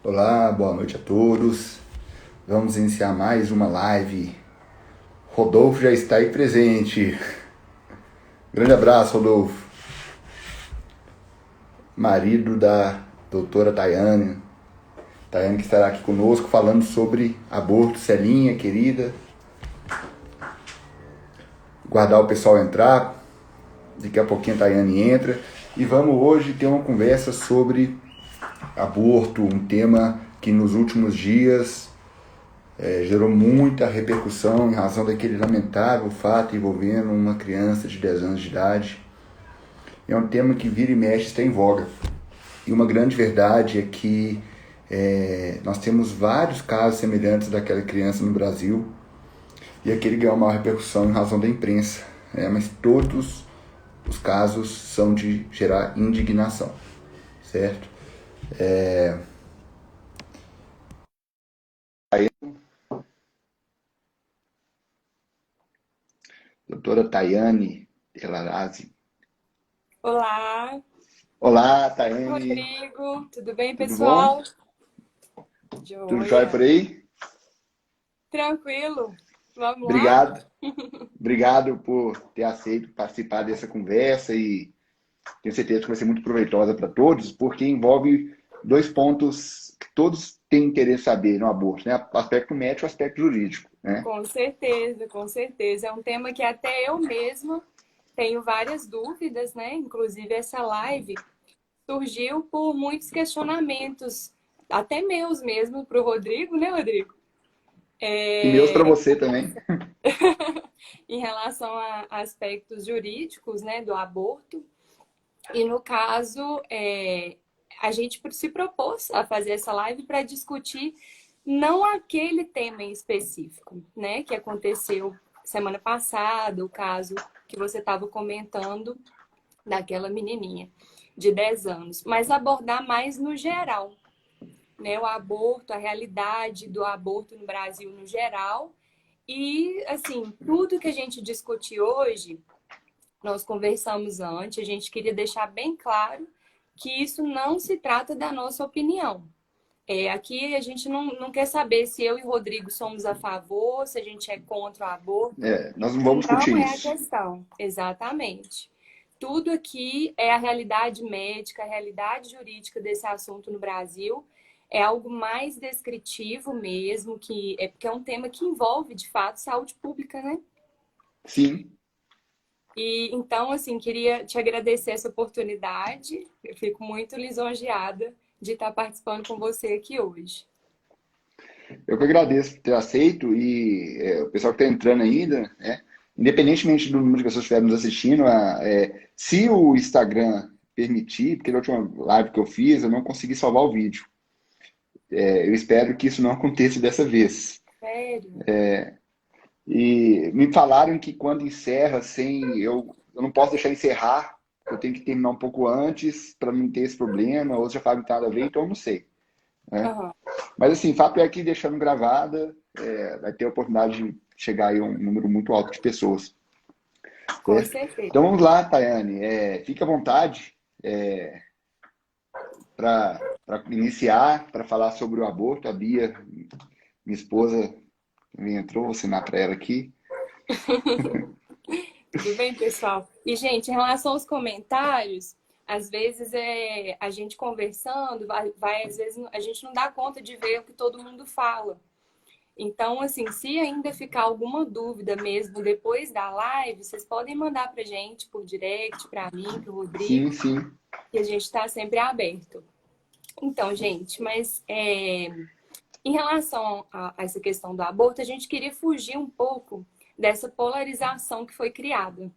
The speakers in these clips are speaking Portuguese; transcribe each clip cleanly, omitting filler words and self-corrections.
Olá, boa noite a todos. Vamos iniciar mais uma live. Rodolfo já está aí presente. Grande abraço, Rodolfo. Marido da doutora Tayane. Tayane que estará aqui conosco falando sobre aborto. Celinha, querida. Guardar o pessoal entrar. Daqui a pouquinho a Tayane entra. E vamos hoje ter uma conversa sobre aborto, um tema que nos últimos dias gerou muita repercussão em razão daquele lamentável fato envolvendo uma criança de 10 anos de idade. É um tema que vira e mexe está em voga. E uma grande verdade é que nós temos vários casos semelhantes daquela criança no Brasil e aquele ganhou maior repercussão em razão da imprensa. Mas todos os casos são de gerar indignação, certo? Doutora Tayane Elarazzi. Olá, Olá, Tayane. Rodrigo. Tudo bem, Tudo bom? pessoal? Tudo jóia Joia. por aí? Tranquilo. Vamos lá? Obrigado. Obrigado por ter aceito participar dessa conversa e tenho certeza que vai ser muito proveitosa para todos, porque envolve dois pontos que todos têm interesse em saber no aborto, né? O aspecto médico e o aspecto jurídico, né? Com certeza, com certeza. É um tema que até eu mesma tenho várias dúvidas, né? Inclusive, essa live surgiu por muitos questionamentos, até meus mesmo, para o Rodrigo, né, Rodrigo? E meus para você também. Em relação a aspectos jurídicos, né, do aborto. E no caso, a gente se propôs a fazer essa live para discutir não aquele tema em específico, né? Que aconteceu semana passada, o caso que você estava comentando daquela menininha de 10 anos, mas abordar mais no geral, né? O aborto, a realidade do aborto no Brasil no geral. E, assim, tudo que a gente discute hoje nós conversamos antes, a gente queria deixar bem claro que isso não se trata da nossa opinião. Aqui a gente não quer saber se eu e o Rodrigo somos a favor, se a gente é contra o aborto. Nós não vamos Não discutir é a isso. questão, exatamente. Tudo aqui é a realidade médica, a realidade jurídica desse assunto no Brasil. É algo mais descritivo mesmo, porque é um tema que envolve, de fato, saúde pública, né? Sim, E então, assim, queria te agradecer essa oportunidade. Eu fico muito lisonjeada de estar participando com você aqui hoje. eu que agradeço por ter aceito e o pessoal que está entrando ainda, né? Independentemente do número de pessoas que estiverem nos assistindo, se o Instagram permitir, porque na última live que eu fiz, eu não consegui salvar o vídeo. Eu espero que isso não aconteça dessa vez. Sério? E me falaram que quando encerra, eu não posso deixar encerrar, eu tenho que terminar um pouco antes para não ter esse problema, ou já falaram que tem nada a ver, então eu não sei, né? Aham, Mas assim, fato é que deixando gravada, vai ter a oportunidade de chegar aí a um número muito alto de pessoas, com certo? certeza. Então vamos lá, Tayane, fique à vontade para iniciar, para falar sobre o aborto. A Bia, minha esposa, também entrou, vou assinar para ela aqui. Tudo bem, pessoal? E, gente, em relação aos comentários, às vezes a gente conversando, às vezes a gente não dá conta de ver o que todo mundo fala. Então, assim, se ainda ficar alguma dúvida mesmo depois da live, vocês podem mandar pra gente por direct, para mim, pro Sim, Rodrigo, sim. que a gente está sempre aberto. Então, gente, mas em relação a essa questão do aborto, a gente queria fugir um pouco dessa polarização que foi criada,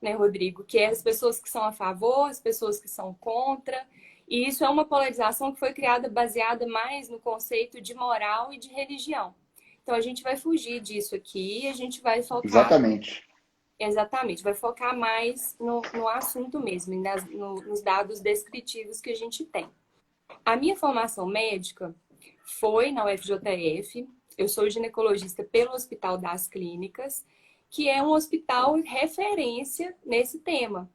né, Rodrigo? Que é as pessoas que são a favor, as pessoas que são contra. E isso é uma polarização que foi criada baseada mais no conceito de moral e de religião. Então, a gente vai fugir disso aqui e a gente vai focar, Exatamente. exatamente, vai focar mais no assunto mesmo, nos dados descritivos que a gente tem. A minha formação médica foi na UFJF. Eu sou ginecologista pelo Hospital das Clínicas, que é um hospital referência nesse tema.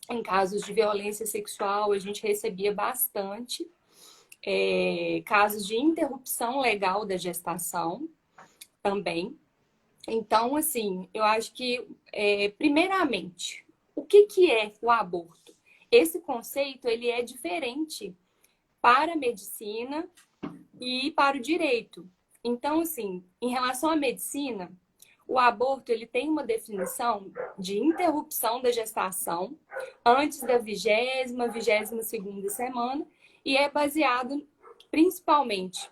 Em casos de violência sexual, a gente recebia bastante. casos de interrupção legal da gestação também. Então, assim, eu acho que, primeiramente, o que é o aborto? Esse conceito, ele é diferente para a medicina e para o direito. Então, assim, em relação à medicina, o aborto ele tem uma definição de interrupção da gestação antes da 22ª semana e é baseado principalmente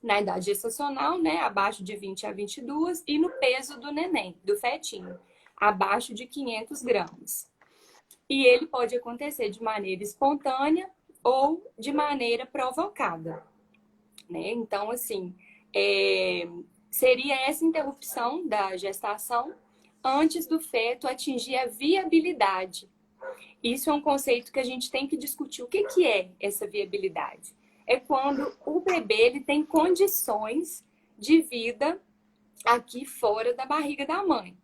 na idade gestacional, né, abaixo de 20 a 22, e no peso do neném, do fetinho, abaixo de 500 gramas. E ele pode acontecer de maneira espontânea ou de maneira provocada, né? Então, assim, seria essa interrupção da gestação antes do feto atingir a viabilidade. Isso é um conceito que a gente tem que discutir. O que é essa viabilidade? É quando o bebê ele tem condições de vida aqui fora da barriga da mãe.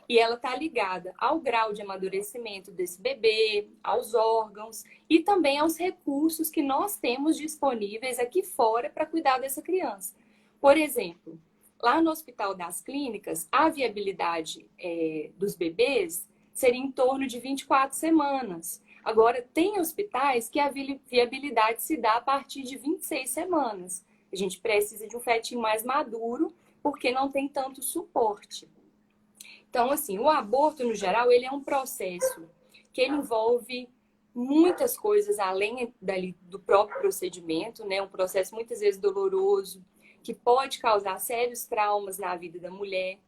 E ela está ligada ao grau de amadurecimento desse bebê, aos órgãos e também aos recursos que nós temos disponíveis aqui fora para cuidar dessa criança. Por exemplo, lá no Hospital das Clínicas, a viabilidade dos bebês seria em torno de 24 semanas. Agora, tem hospitais que a viabilidade se dá a partir de 26 semanas. A gente precisa de um fetinho mais maduro, porque não tem tanto suporte. Então, assim, o aborto, no geral, ele é um processo que ele envolve muitas coisas além do próprio procedimento, né? Um processo muitas vezes doloroso, que pode causar sérios traumas na vida da mulher.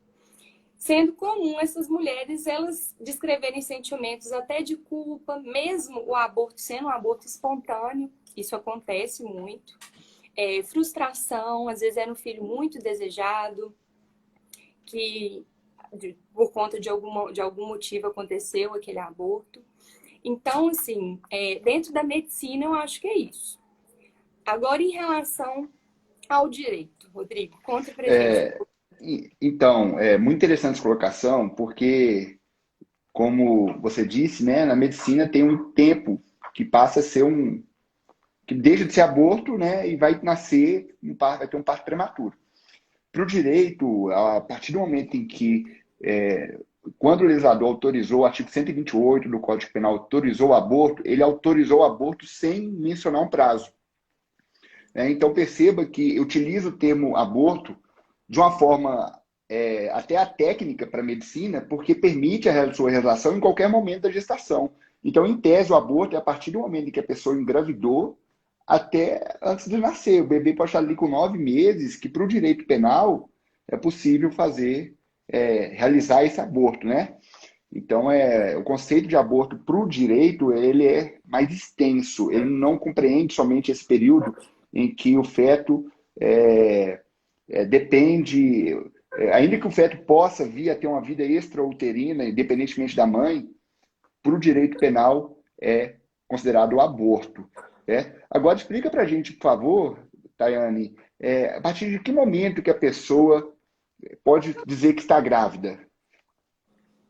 Sendo comum essas mulheres, elas descreverem sentimentos até de culpa, mesmo o aborto sendo um aborto espontâneo, isso acontece muito. Frustração, às vezes era um filho muito desejado, que por conta de algum motivo aconteceu aquele aborto. Então, assim, dentro da medicina eu acho que é isso. Agora, em relação ao direito, Rodrigo, conta pra gente. Então, é muito interessante essa colocação, porque, como você disse, né, na medicina tem um tempo que passa a ser que deixa de ser aborto, né, e vai nascer, vai ter um parto prematuro. Para o direito, a partir do momento em que, quando o legislador autorizou, o artigo 128 do Código Penal autorizou o aborto, ele autorizou o aborto sem mencionar um prazo. Então, perceba que utiliza o termo aborto de uma forma até a técnica para a medicina, porque permite a sua realização em qualquer momento da gestação. Então, em tese, o aborto é a partir do momento em que a pessoa engravidou até antes de nascer. O bebê pode estar ali com 9 meses, que para o direito penal é possível realizar esse aborto, né? Então, o conceito de aborto para o direito, ele é mais extenso. Ele não compreende somente esse período em que o feto depende, ainda que o feto possa vir a ter uma vida extrauterina, independentemente da mãe, para o direito penal é considerado o aborto. Agora, explica para a gente, por favor, Tayane, a partir de que momento que a pessoa pode dizer que está grávida?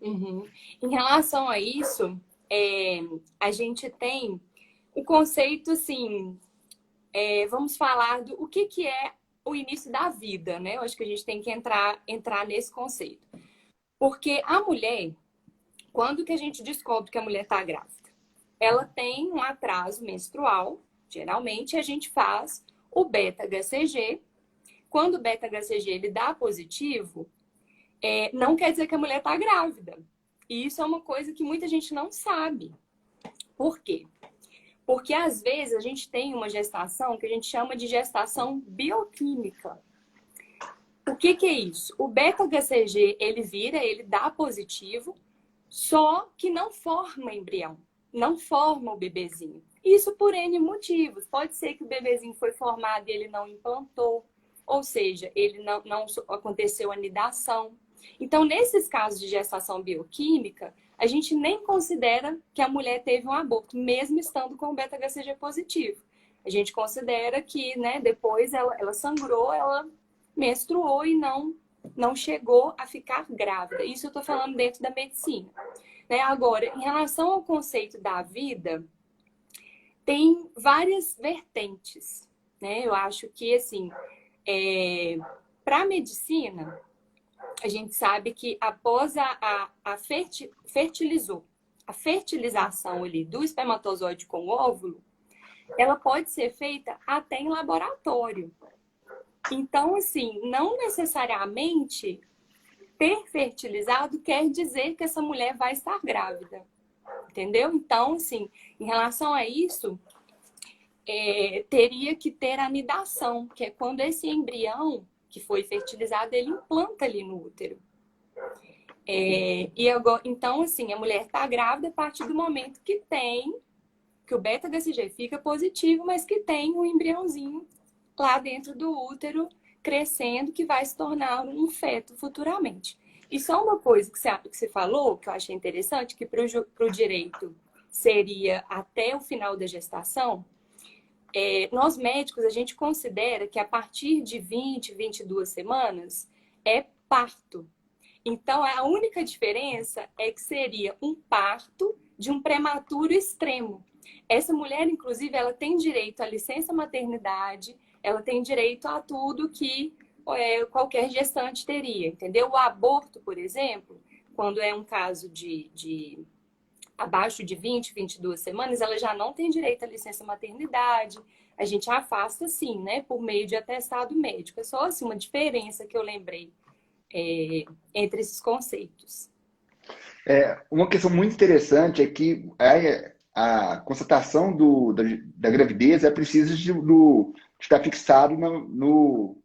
Uhum. Em relação a isso, a gente tem o conceito, assim, vamos falar do o que é o início da vida, né? Eu acho que a gente tem que entrar nesse conceito. Porque a mulher, quando que a gente descobre que a mulher está grávida? Ela tem um atraso menstrual, geralmente a gente faz o beta-HCG. Quando o beta-HCG ele dá positivo, não quer dizer que a mulher está grávida. E isso é uma coisa que muita gente não sabe. Por quê? Porque às vezes a gente tem uma gestação que a gente chama de gestação bioquímica. O que é isso? O beta-HCG ele dá positivo, só que não forma embrião, não forma o bebezinho. Isso por N motivos. Pode ser que o bebezinho foi formado e ele não implantou, ou seja, ele não aconteceu a nidação. Então, nesses casos de gestação bioquímica, a gente nem considera que a mulher teve um aborto, mesmo estando com o beta-HCG positivo. A gente considera que, né, depois ela sangrou, ela menstruou e não chegou a ficar grávida. Isso eu estou falando dentro da medicina. Né? Agora, em relação ao conceito da vida, tem várias vertentes. né? Eu acho que, assim, para a medicina, a gente sabe que após a fertilização ali do espermatozoide com o óvulo, ela pode ser feita até em laboratório. Então, assim, não necessariamente ter fertilizado quer dizer que essa mulher vai estar grávida, entendeu? Então, assim, em relação a isso, teria que ter anidação, que é quando esse embrião que foi fertilizado, ele implanta ali no útero. E agora, então, assim, a mulher está grávida a partir do momento que o beta-HCG fica positivo, mas que tem um embriãozinho lá dentro do útero crescendo, que vai se tornar um feto futuramente. E só uma coisa que você falou, que eu achei interessante, que para o direito seria até o final da gestação. Nós médicos, a gente considera que a partir de 20, 22 semanas é parto. Então, a única diferença é que seria um parto de um prematuro extremo. Essa mulher, inclusive, ela tem direito à licença maternidade, ela tem direito a tudo que qualquer gestante teria, entendeu? O aborto, por exemplo, quando é um caso de abaixo de 20, 22 semanas, ela já não tem direito à licença maternidade. A gente afasta, sim, né? Por meio de atestado médico. É só assim, uma diferença que eu lembrei entre esses conceitos. Uma questão muito interessante é que a constatação da gravidez é preciso de estar fixado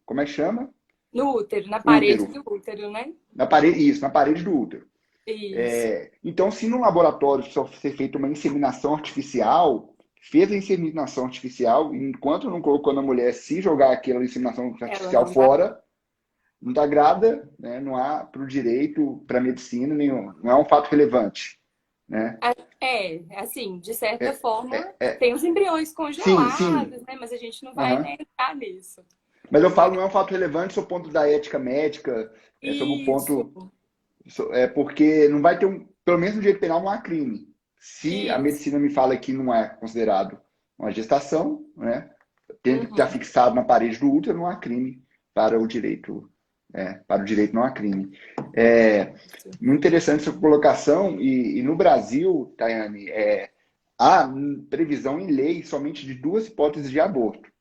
como é que chama? No útero, na parede Útero. do útero, né? Na parede, isso, na parede do útero. Isso. Então, se no laboratório só ser feita uma inseminação artificial, fez a inseminação artificial, enquanto não colocou na mulher, se jogar aquela inseminação Ela artificial não vai. fora, não está grávida, né? Não há para o direito, para a medicina, nenhum, não é um fato relevante. Né? Assim, de certa É, forma, é, é, tem os embriões sim, sim. congelados, né? Mas a gente não vai Uhum. nem entrar nisso. Mas eu falo, não é um fato relevante sob o ponto da ética médica, sob o Isso, ponto. Porque não vai ter pelo menos no direito penal não há crime. Se a isso. medicina me fala que não é considerado uma gestação, né, tendo que estar Uhum. fixado na parede do útero, não há crime para o direito. Para o direito não há crime. Muito interessante sua colocação, e no Brasil, Tayane, há previsão em lei somente de duas hipóteses de aborto,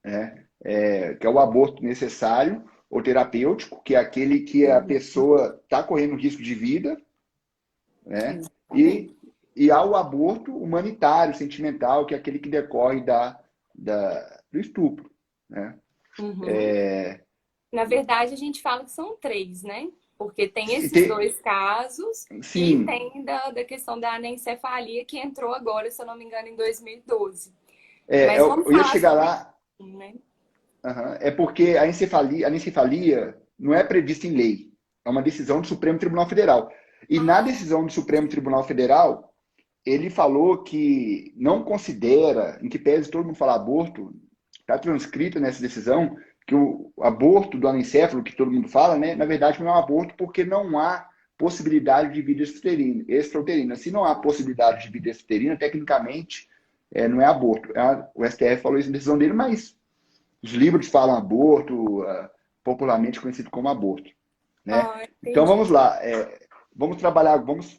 né? Que é o aborto necessário ou terapêutico, que é aquele que a Uhum. pessoa está correndo risco de vida, né? Exatamente. E há o aborto humanitário, sentimental, que é aquele que decorre do estupro, né? Uhum. Na verdade, a gente fala que são três, né? Porque tem esses Tem, dois casos e sim, tem da questão da anencefalia que entrou agora, se eu não me engano, em 2012. Mas vamos eu ia falar chegar sobre lá. isso, né? É porque a anencefalia não é prevista em lei. É uma decisão do Supremo Tribunal Federal. E na Ah, decisão do Supremo Tribunal Federal, ele falou que não considera, em que pese todo mundo falar aborto, está transcrito nessa decisão, que o aborto do anencefalo, que todo mundo fala, né, na verdade não é um aborto porque não há possibilidade de vida extrauterina. Se não há possibilidade de vida extrauterina, tecnicamente, não é aborto. O STF falou isso na decisão dele, mas os livros falam aborto, popularmente conhecido como aborto. Né? Então entendi. vamos lá. Vamos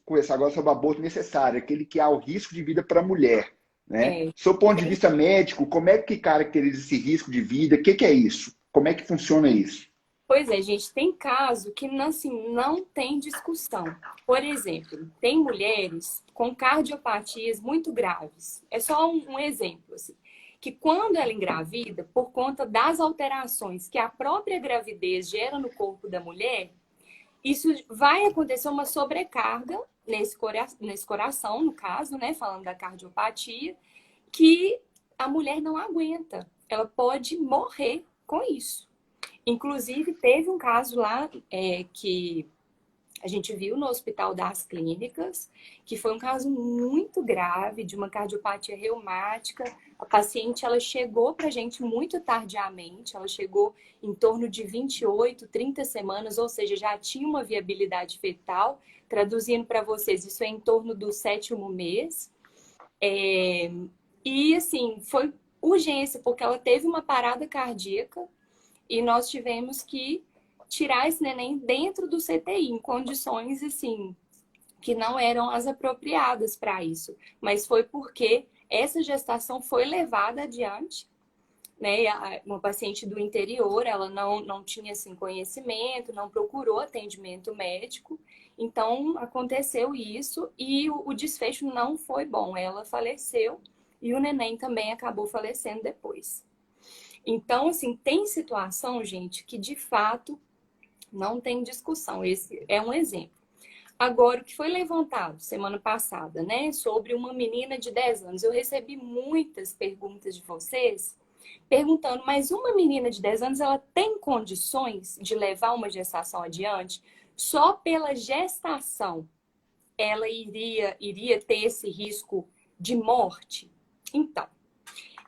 conversar agora sobre o aborto necessário, aquele que há o risco de vida para a mulher. Né? É, Sob o ponto de vista médico, como é que caracteriza esse risco de vida? O que é isso? Como é que funciona isso? pois é, gente, tem caso que assim, não tem discussão. Por exemplo, tem mulheres com cardiopatias muito graves. É só um exemplo, assim, que quando ela engravida, por conta das alterações que a própria gravidez gera no corpo da mulher, isso vai acontecer uma sobrecarga nesse coração, no caso, né, falando da cardiopatia, que a mulher não aguenta. Ela pode morrer com isso. Inclusive, teve um caso lá que a gente viu no Hospital das Clínicas, que foi um caso muito grave de uma cardiopatia reumática. A paciente ela chegou para a gente muito tardiamente, ela chegou em torno de 28, 30 semanas, ou seja, já tinha uma viabilidade fetal. Traduzindo para vocês, isso é em torno do sétimo mês. E assim, foi urgência, porque ela teve uma parada cardíaca e nós tivemos que tirar esse neném dentro do CTI, em condições, assim, que não eram as apropriadas para isso. Mas foi porque essa gestação foi levada adiante, né? Uma paciente do interior, ela não tinha, assim, conhecimento, não procurou atendimento médico. Então, aconteceu isso e o desfecho não foi bom. Ela faleceu e o neném também acabou falecendo depois. Então, assim, tem situação, gente, que de fato não tem discussão. Esse é um exemplo. Agora, o que foi levantado semana passada, né, sobre uma menina de 10 anos, eu recebi muitas perguntas de vocês perguntando, mas uma menina de 10 anos, ela tem condições de levar uma gestação adiante? Só pela gestação ela iria ter esse risco de morte? Então,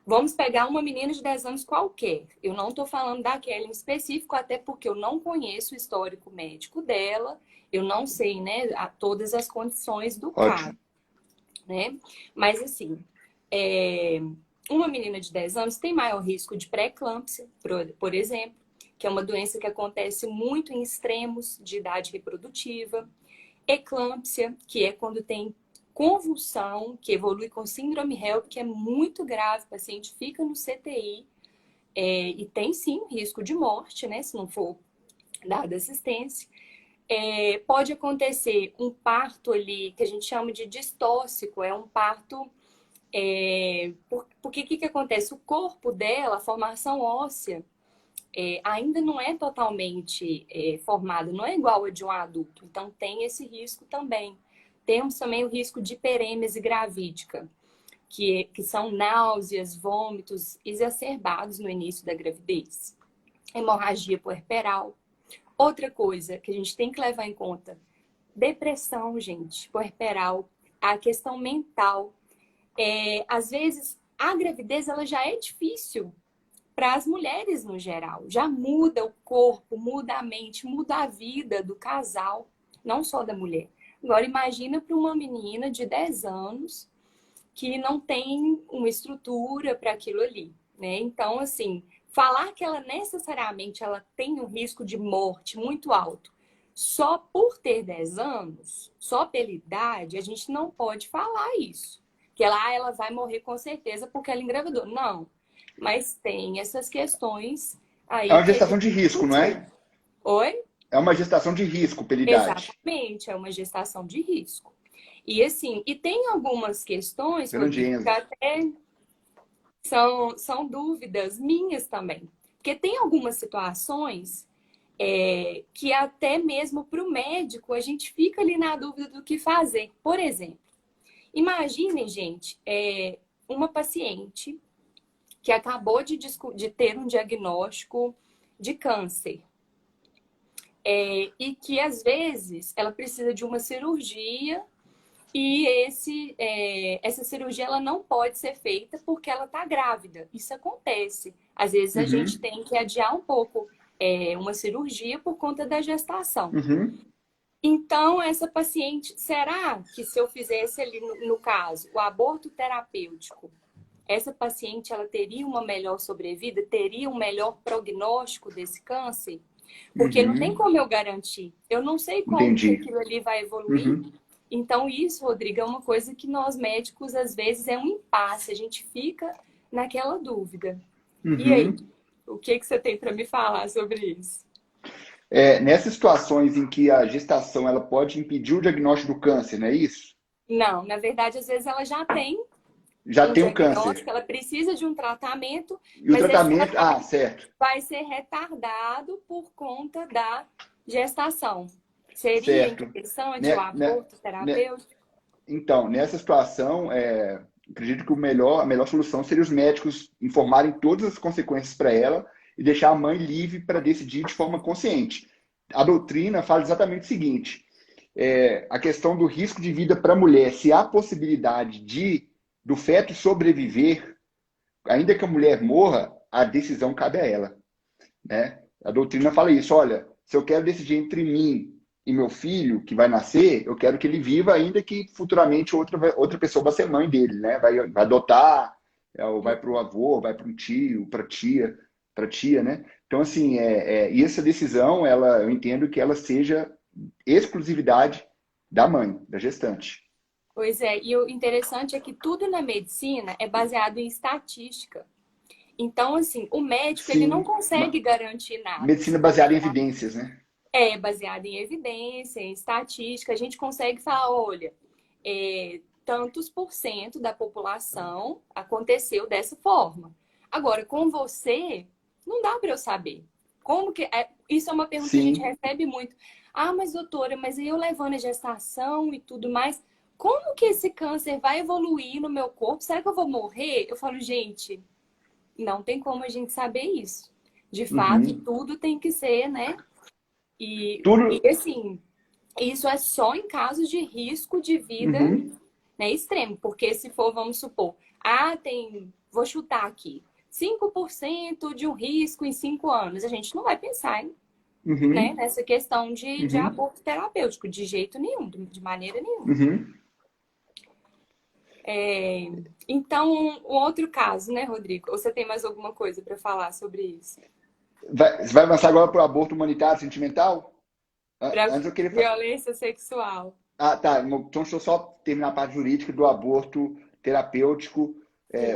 vamos pegar uma menina de 10 anos qualquer. Eu não estou falando daquela em específico, até porque eu não conheço o histórico médico dela, eu não sei, né, todas as condições do caso, né? Mas, assim, uma menina de 10 anos tem maior risco de pré-eclâmpsia, por exemplo, que é uma doença que acontece muito em extremos de idade reprodutiva. Eclâmpsia, que é quando tem convulsão, que evolui com síndrome HELP, que é muito grave, o paciente fica no CTI e tem sim risco de morte, né, se não for dada assistência. Pode acontecer um parto ali, que a gente chama de distóxico, é um parto... porque o que acontece? O corpo dela, a formação óssea, ainda não é totalmente formada, não é igual a de um adulto. Então, tem esse risco também. Temos também o risco de hiperêmese gravídica, que são náuseas, vômitos exacerbados no início da gravidez. Hemorragia puerperal. Outra coisa que a gente tem que levar em conta, depressão, gente, puerperal, a questão mental. Às vezes, a gravidez ela já é difícil para as mulheres no geral. Já muda o corpo, muda a mente, muda a vida do casal, não só da mulher. Agora, imagina para uma menina de 10 anos que não tem uma estrutura para aquilo ali, né? Então, assim, falar que ela necessariamente ela tem um risco de morte muito alto só por ter 10 anos, só pela idade, a gente não pode falar isso. Que ela vai morrer com certeza porque ela engravidou. Não. Mas tem essas questões aí. É uma gestação de risco, não é? Oi? É uma gestação de risco pela idade. Exatamente, é uma gestação de risco. E assim, e tem algumas questões, Rodrigo, que até são dúvidas minhas também. Porque tem algumas situações que até mesmo para o médico a gente fica ali na dúvida do que fazer. Por exemplo, imaginem, gente, uma paciente que acabou de ter um diagnóstico de câncer. E que, às vezes, ela precisa de uma cirurgia e essa cirurgia ela não pode ser feita porque ela está grávida. Isso acontece. Às vezes, a gente tem que adiar um pouco uma cirurgia por conta da gestação. Então, essa paciente, será que se eu fizesse ali, no caso, o aborto terapêutico, essa paciente ela teria uma melhor sobrevida, teria um melhor prognóstico desse câncer? Porque não tem como eu garantir. Eu não sei como que aquilo ali vai evoluir. Então, isso, Rodrigo, é uma coisa que nós médicos, às vezes, é um impasse. A gente fica naquela dúvida. E aí, o que você tem para me falar sobre isso? Nessas situações em que a gestação ela pode impedir o diagnóstico do câncer, não é isso? Não, na verdade, às vezes ela já tem um câncer. Ela precisa de um tratamento, e o tratamento, certo, vai ser retardado por conta da gestação. Seria interessante o aborto terapêutico? Então, nessa situação, acredito que a melhor solução seria os médicos informarem todas as consequências para ela e deixar a mãe livre para decidir de forma consciente. A doutrina fala exatamente o seguinte: a questão do risco de vida para a mulher, se há possibilidade do feto sobreviver, ainda que a mulher morra, a decisão cabe a ela, né? A doutrina fala isso: olha, se eu quero decidir entre mim e meu filho que vai nascer, eu quero que ele viva, ainda que futuramente outra pessoa vai ser mãe dele, né? Vai adotar, ou vai para o avô, vai para um tio, para tia, né? Então, assim, e essa decisão, eu entendo que ela seja exclusividade da mãe, da gestante. Pois é, e o interessante é que tudo na medicina é baseado em estatística. Então, assim, o médico, ele não Sim, consegue garantir nada. medicina Se vai baseada em melhorar. evidências, né? É baseado em evidência, em estatística. A gente consegue falar, olha, tantos por cento da população aconteceu dessa forma. Agora, com você, não dá para eu saber. Como que isso é uma pergunta que a gente Sim. recebe muito. Ah, mas doutora, mas eu levando a gestação e tudo mais, como que esse câncer vai evoluir no meu corpo? Será que eu vou morrer? Eu falo, gente, não tem como a gente saber isso. De fato, Uhum. tudo tem que ser, né? E Tudo. assim, isso é só em casos de risco de vida, Uhum. né, extremo. Porque se for, vamos supor, vou chutar aqui, 5% de um risco em 5 anos. A gente não vai pensar, né, Uhum. nessa questão de Uhum. aborto terapêutico, de jeito nenhum, de maneira nenhuma. Uhum. Então, um outro caso, né, Rodrigo? Ou você tem mais alguma coisa para falar sobre isso? Você vai avançar agora para o aborto humanitário sentimental? Para Antes eu queria. violência sexual. Ah, tá. Então, deixa eu só terminar a parte jurídica do aborto terapêutico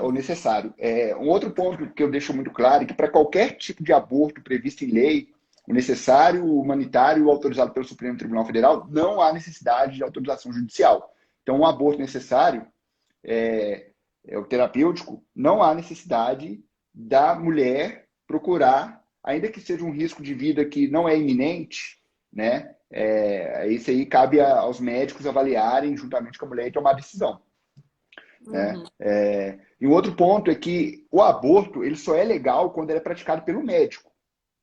ou Sim. necessário. Um outro ponto que eu deixo muito claro é que para qualquer tipo de aborto previsto em lei, o necessário, o humanitário, o autorizado pelo Supremo Tribunal Federal, não há necessidade de autorização judicial. Então, um aborto necessário, o terapêutico, não há necessidade da mulher procurar, ainda que seja um risco de vida que não é iminente, né? Isso aí cabe aos médicos avaliarem juntamente com a mulher e tomar a decisão, né? Uhum. E um outro ponto é que o aborto ele só é legal quando ele é praticado pelo médico,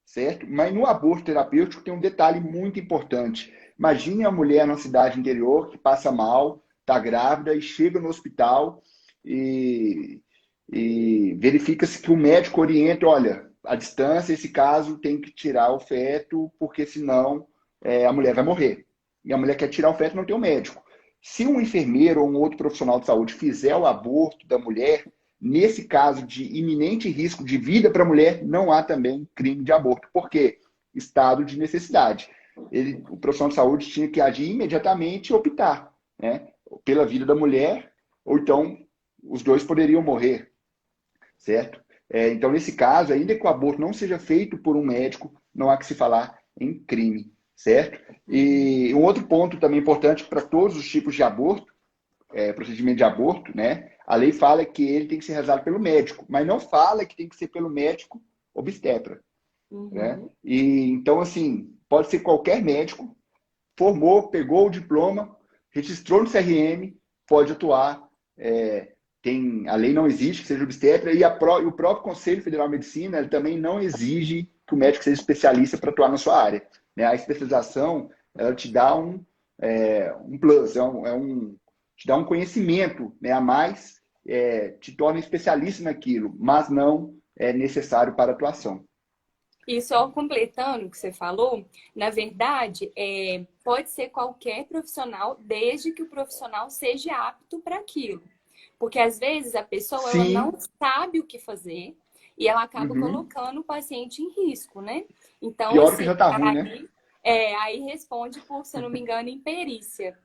certo? Mas no aborto terapêutico tem um detalhe muito importante. Imagine a mulher numa cidade interior que passa mal, está grávida e chega no hospital e, e verifica-se que o médico orienta, olha, a distância, esse caso tem que tirar o feto, porque senão a mulher vai morrer. E a mulher quer tirar o feto, não tem um médico. Se um enfermeiro ou um outro profissional de saúde fizer o aborto da mulher, nesse caso de iminente risco de vida para a mulher, não há também crime de aborto. Por quê? Estado de necessidade. O profissional de saúde tinha que agir imediatamente e optar, né, pela vida da mulher, ou então os dois poderiam morrer, certo? Então, nesse caso, ainda que o aborto não seja feito por um médico, não há que se falar em crime, certo? E um outro ponto também importante para todos os tipos de aborto, procedimento de aborto, né? A lei fala que ele tem que ser realizado pelo médico, mas não fala que tem que ser pelo médico obstetra, né? Uhum. E então, assim, pode ser qualquer médico, formou, pegou o diploma, registrou no CRM, pode atuar. A lei não exige que seja obstetra e o próprio Conselho Federal de Medicina ele também não exige que o médico seja especialista para atuar na sua área, né? A especialização ela te dá um plus, te dá um conhecimento, né, a mais, te torna especialista naquilo, mas não é necessário para a atuação. E só completando o que você falou, na verdade, pode ser qualquer profissional, desde que o profissional seja apto para aquilo. Porque às vezes a pessoa ela não Sim, sabe o que fazer e ela acaba uhum. colocando o paciente em risco, né? Então, Pior que assim, já tá ruim, né? aí responde por, se eu não me engano, imperícia,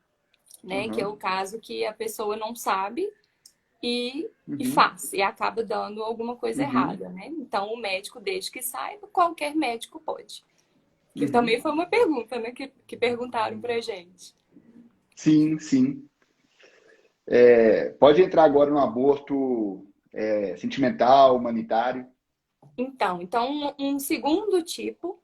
né? Que é o Uhum, caso que a pessoa não sabe e uhum, faz, e acaba dando alguma coisa uhum, errada, né? Então, o médico, desde que saiba, qualquer médico pode. Que também uhum. foi uma pergunta, né? Que perguntaram pra gente. Sim, sim. Pode entrar agora no aborto sentimental, humanitário. Então um segundo tipo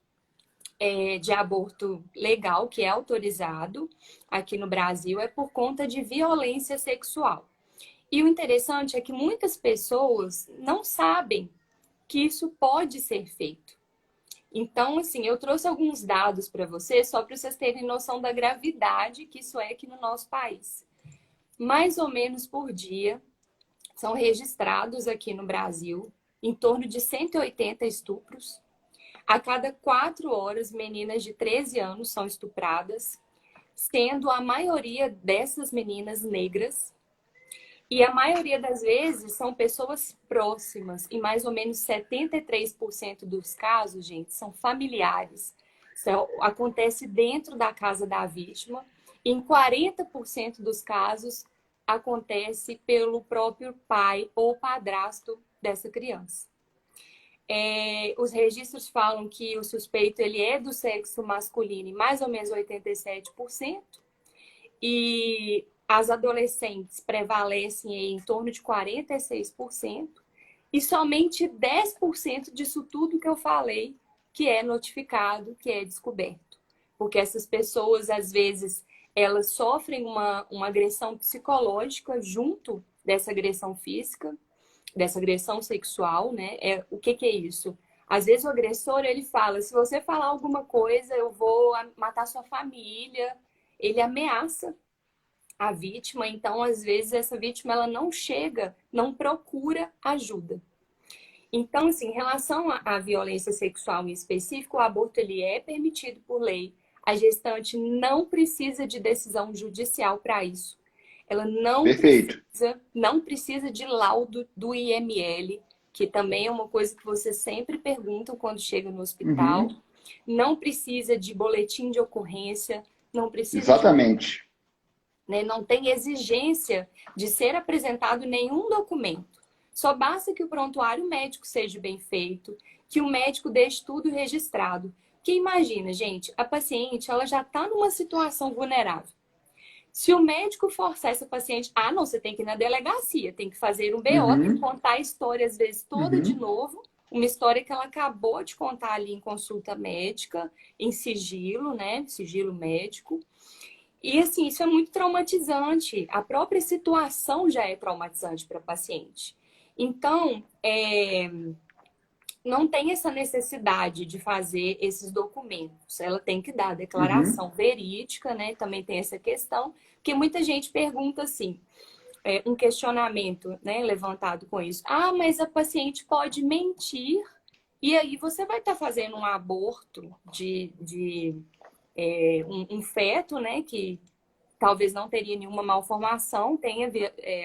de aborto legal, que é autorizado aqui no Brasil, é por conta de violência sexual. E o interessante é que muitas pessoas não sabem que isso pode ser feito. Então, assim, eu trouxe alguns dados para vocês, só para vocês terem noção da gravidade que isso é aqui no nosso país. Mais ou menos por dia são registrados aqui no Brasil em torno de 180 estupros. A cada 4 horas, meninas de 13 anos são estupradas, sendo a maioria dessas meninas negras. E a maioria das vezes são pessoas próximas. E mais ou menos 73% dos casos, gente, são familiares. Isso acontece dentro da casa da vítima. Em 40% dos casos, acontece pelo próprio pai ou padrasto dessa criança. Os registros falam que o suspeito ele é do sexo masculino em mais ou menos 87%. E as adolescentes prevalecem em torno de 46%. E somente 10% disso tudo que eu falei que é notificado, que é descoberto. Porque essas pessoas, às vezes, elas sofrem uma agressão psicológica junto dessa agressão física, dessa agressão sexual, né? O que é isso? Às vezes o agressor, ele fala, se você falar alguma coisa, eu vou matar sua família. Ele ameaça a vítima, então, às vezes, essa vítima ela não chega, não procura ajuda. Então, assim, em relação à violência sexual em específico, o aborto ele é permitido por lei. A gestante não precisa de decisão judicial para isso. Ela Perfeito. não precisa de laudo do IML, que também é uma coisa que você sempre pergunta quando chega no hospital. Uhum. Não precisa de boletim de ocorrência, não precisa Exatamente. né? Não tem exigência de ser apresentado nenhum documento. Só basta que o prontuário médico seja bem feito, que o médico deixe tudo registrado. Que imagina, gente, a paciente ela já está numa situação vulnerável. Se o médico forçar essa paciente, não, você tem que ir na delegacia, tem que fazer um BO, tem que contar a história às vezes toda de novo, uma história que ela acabou de contar ali em consulta médica, em sigilo, né? Sigilo médico. E assim, isso é muito traumatizante. A própria situação já é traumatizante para a paciente. Então, não tem essa necessidade de fazer esses documentos. Ela tem que dar a declaração verídica, né? Também tem essa questão, porque muita gente pergunta assim, um questionamento, né, levantado com isso. Mas a paciente pode mentir e aí você vai estar fazendo um aborto de um feto, né, que talvez não teria nenhuma malformação, tem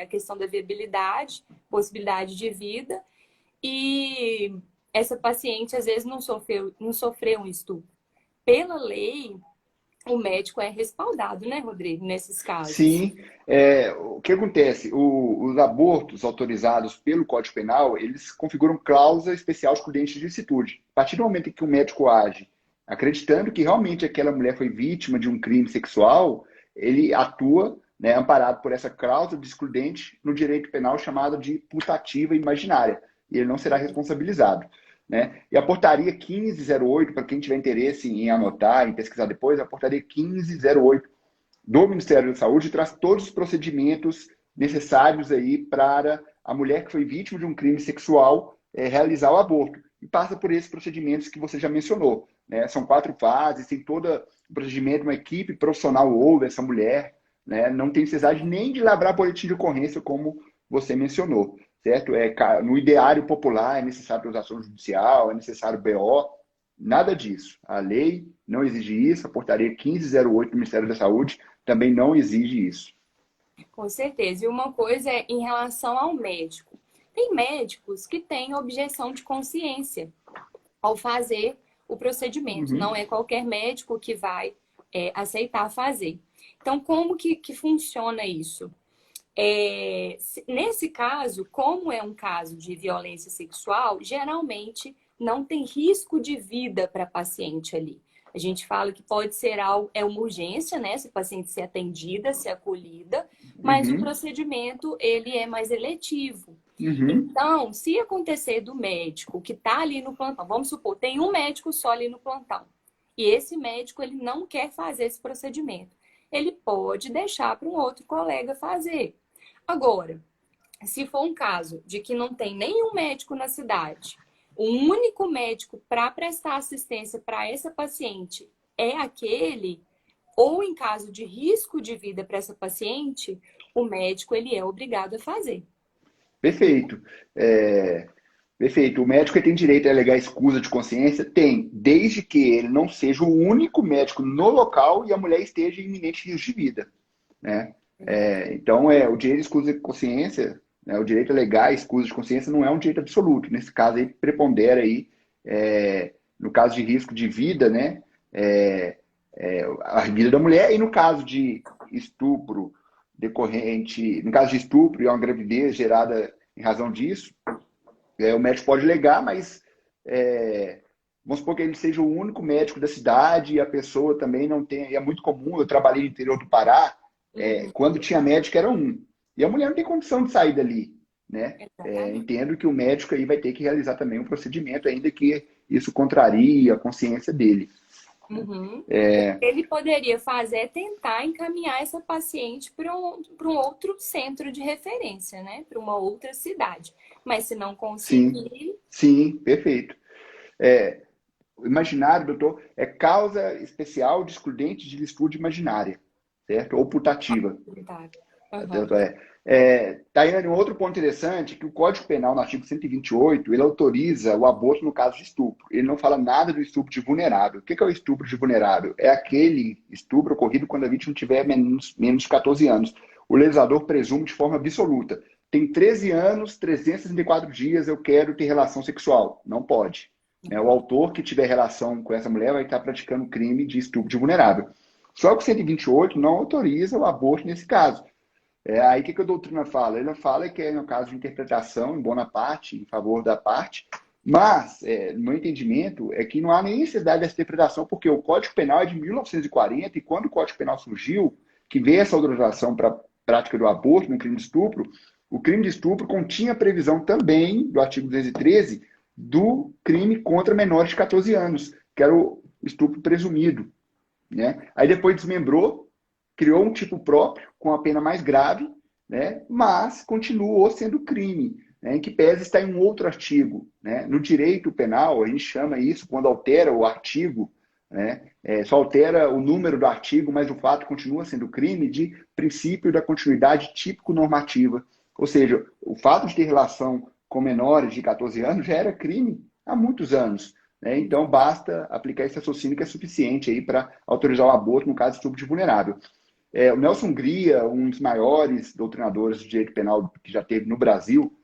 a questão da viabilidade, possibilidade de vida, e essa paciente às vezes não sofreu um estupro. Pela lei, o médico é respaldado, né, Rodrigo, nesses casos? Sim. O que acontece? Os abortos autorizados pelo Código Penal, eles configuram cláusula especial excludente de licitude. A partir do momento em que o médico age acreditando que realmente aquela mulher foi vítima de um crime sexual, ele atua, né, amparado por essa cláusula de excludente no direito penal chamada de putativa imaginária, e ele não será responsabilizado. Né? E a portaria 1508, para quem tiver interesse em anotar, em pesquisar depois, a portaria 1508 do Ministério da Saúde traz todos os procedimentos necessários aí para a mulher que foi vítima de um crime sexual realizar o aborto. E passa por esses procedimentos que você já mencionou. Né? São 4 fases, tem todo o procedimento, uma equipe profissional ouve essa mulher, né? Não tem necessidade nem de lavrar boletim de ocorrência, como você mencionou. Certo? No ideário popular é necessário autorização judicial, é necessário BO, nada disso. A lei não exige isso, a portaria 1508 do Ministério da Saúde também não exige isso. Com certeza. E uma coisa é em relação ao médico. Tem médicos que têm objeção de consciência ao fazer o procedimento. Não é qualquer médico que vai aceitar fazer. Então, como que funciona isso? Nesse caso, como é um caso de violência sexual, geralmente não tem risco de vida para a paciente ali. A gente fala que pode ser uma urgência, né? Se a paciente ser atendida, ser acolhida, mas o procedimento ele é mais eletivo. Então, se acontecer do médico que está ali no plantão, vamos supor, tem um médico só ali no plantão, e esse médico ele não quer fazer esse procedimento, ele pode deixar para um outro colega fazer. Agora, se for um caso de que não tem nenhum médico na cidade, o único médico para prestar assistência para essa paciente é aquele, ou em caso de risco de vida para essa paciente, o médico ele é obrigado a fazer. Perfeito. Perfeito. O médico tem direito a alegar escusa de consciência? Tem, desde que ele não seja o único médico no local e a mulher esteja em iminente risco de vida. Né? Então, o direito de escusa de consciência, né, o direito a alegar escusa de consciência não é um direito absoluto. Nesse caso aí, prepondera aí, no caso de risco de vida, né, a vida da mulher, e no caso de estupro decorrente, no caso de estupro e uma gravidez gerada em razão disso, o médico pode alegar, mas vamos supor que ele seja o único médico da cidade e a pessoa também não tem. É muito comum, eu trabalhei no interior do Pará, Uhum, quando tinha médico era um. E a mulher não tem condição de sair dali. Né? exatamente. Entendo que o médico aí vai ter que realizar também um procedimento, ainda que isso contrarie a consciência dele. Né? Uhum. O que ele poderia fazer é tentar encaminhar essa paciente para um outro centro de referência, né? Para uma outra cidade. Mas se não Sim, conseguir, sim, perfeito. O imaginário, doutor, é causa especial de excludente de licitude imaginária, certo? Ou putativa. tá. Uhum. Tayane, um outro ponto interessante é que o Código Penal, no artigo 128, ele autoriza o aborto no caso de estupro. Ele não fala nada do estupro de vulnerável. O que é o estupro de vulnerável? É aquele estupro ocorrido quando a vítima tiver menos de 14 anos. O legislador presume de forma absoluta. Tem 13 anos, 364 dias, eu quero ter relação sexual. Não pode. O autor que tiver relação com essa mulher vai estar praticando crime de estupro de vulnerável. Só que o 128 não autoriza o aborto nesse caso. Aí o que a doutrina fala? Ela fala que é no caso de interpretação em bona parte, em favor da parte, mas, no meu entendimento, é que não há nem necessidade dessa interpretação, porque o Código Penal é de 1940, e quando o Código Penal surgiu, que veio essa autorização para a prática do aborto no crime de estupro, o crime de estupro continha previsão também, do artigo 213, do crime contra menores de 14 anos, que era o estupro presumido. Né? Aí depois desmembrou, criou um tipo próprio, com a pena mais grave, né? Mas continuou sendo crime, né? Em que pese está em um outro artigo. Né? No direito penal, a gente chama isso, quando altera o artigo, né? Só altera o número do artigo, mas o fato continua sendo crime, de princípio da continuidade típico-normativa. Ou seja, o fato de ter relação com menores de 14 anos já era crime há muitos anos. Né? Então, basta aplicar esse raciocínio que é suficiente aí para autorizar o aborto no caso de estupro de vulnerável. O Nelson Gria, um dos maiores doutrinadores de direito penal que já teve no Brasil,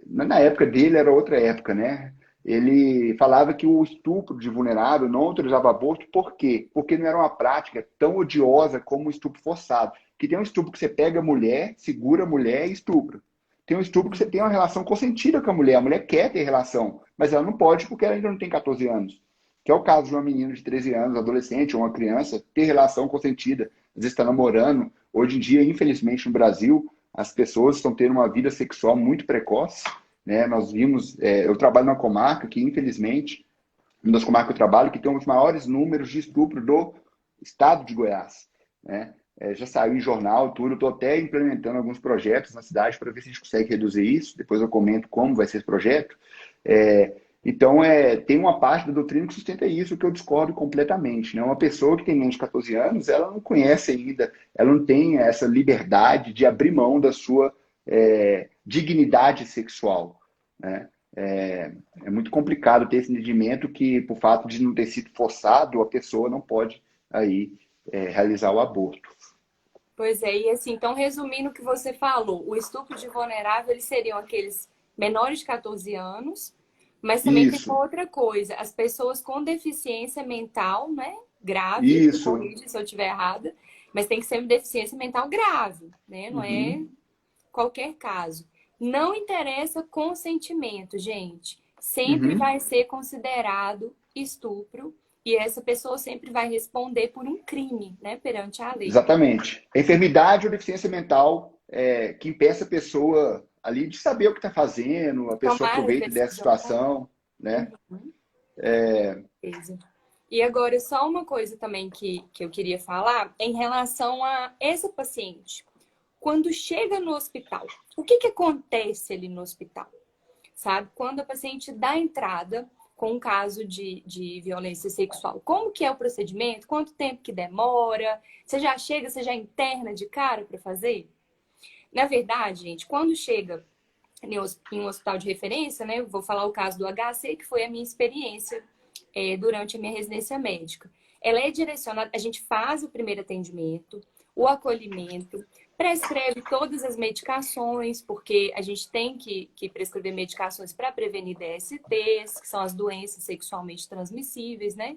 na época dele era outra época, né? Ele falava que o estupro de vulnerável não autorizava aborto, por quê? Porque não era uma prática tão odiosa como o estupro forçado. Que tem um estupro que você pega a mulher, segura a mulher e estupra. Tem um estupro que você tem uma relação consentida com a mulher quer ter relação, mas ela não pode porque ela ainda não tem 14 anos. Que é o caso de uma menina de 13 anos, adolescente ou uma criança, ter relação consentida, às vezes está namorando. Hoje em dia, infelizmente, no Brasil, as pessoas estão tendo uma vida sexual muito precoce. Né? Nós vimos, eu trabalho numa comarca que, infelizmente, uma das comarcas que eu trabalho, que tem um dos maiores números de estupro do estado de Goiás. Né? Já saiu em jornal, tudo. Estou até implementando alguns projetos na cidade para ver se a gente consegue reduzir isso. Depois eu comento como vai ser esse projeto. Então, tem uma parte da doutrina que sustenta isso, que eu discordo completamente. Né? Uma pessoa que tem menos de 14 anos, ela não conhece ainda, ela não tem essa liberdade de abrir mão da sua dignidade sexual. Né? É muito complicado ter esse entendimento que, por fato de não ter sido forçado, a pessoa não pode aí realizar o aborto. Pois é, e assim, então resumindo o que você falou, o estupro de vulnerável, eles seriam aqueles menores de 14 anos, mas também tem uma Isso, outra coisa, as pessoas com deficiência mental, né, grave, me isso. corrija se eu estiver errada, mas tem que ser uma deficiência mental grave, né, não é Uhum, qualquer caso. Não interessa consentimento, gente, sempre uhum. vai ser considerado estupro e essa pessoa sempre vai responder por um crime, né, perante a lei. Exatamente. A enfermidade ou deficiência mental que impeça a pessoa ali de saber o que está fazendo, a pessoa Tomar as aproveita dessa decisões. situação, né? Uhum, beleza. E agora, só uma coisa também que eu queria falar em relação a essa paciente. Quando chega no hospital, o que acontece ali no hospital? Sabe? Quando a paciente dá entrada com um caso de violência sexual, como que é o procedimento? Quanto tempo que demora? Você já chega, você já interna de cara para fazer? Na verdade, gente, quando chega em um hospital de referência, né? Eu vou falar o caso do HC, que foi a minha experiência durante a minha residência médica. Ela é direcionada, a gente faz o primeiro atendimento, o acolhimento, prescreve todas as medicações, porque a gente tem que prescrever medicações para prevenir DSTs, que são as doenças sexualmente transmissíveis, né?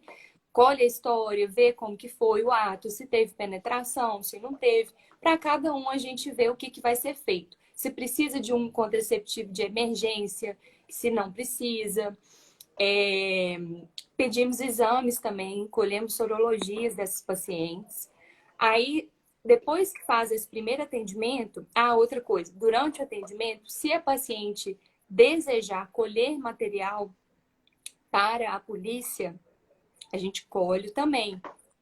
Colhe a história, vê como que foi o ato, se teve penetração, se não teve. Para cada um a gente vê o que vai ser feito. Se precisa de um contraceptivo de emergência, se não precisa. Pedimos exames também, colhemos sorologias dessas pacientes. Aí, depois que faz esse primeiro atendimento, outra coisa, durante o atendimento, se a paciente desejar colher material para a polícia, a gente colhe também.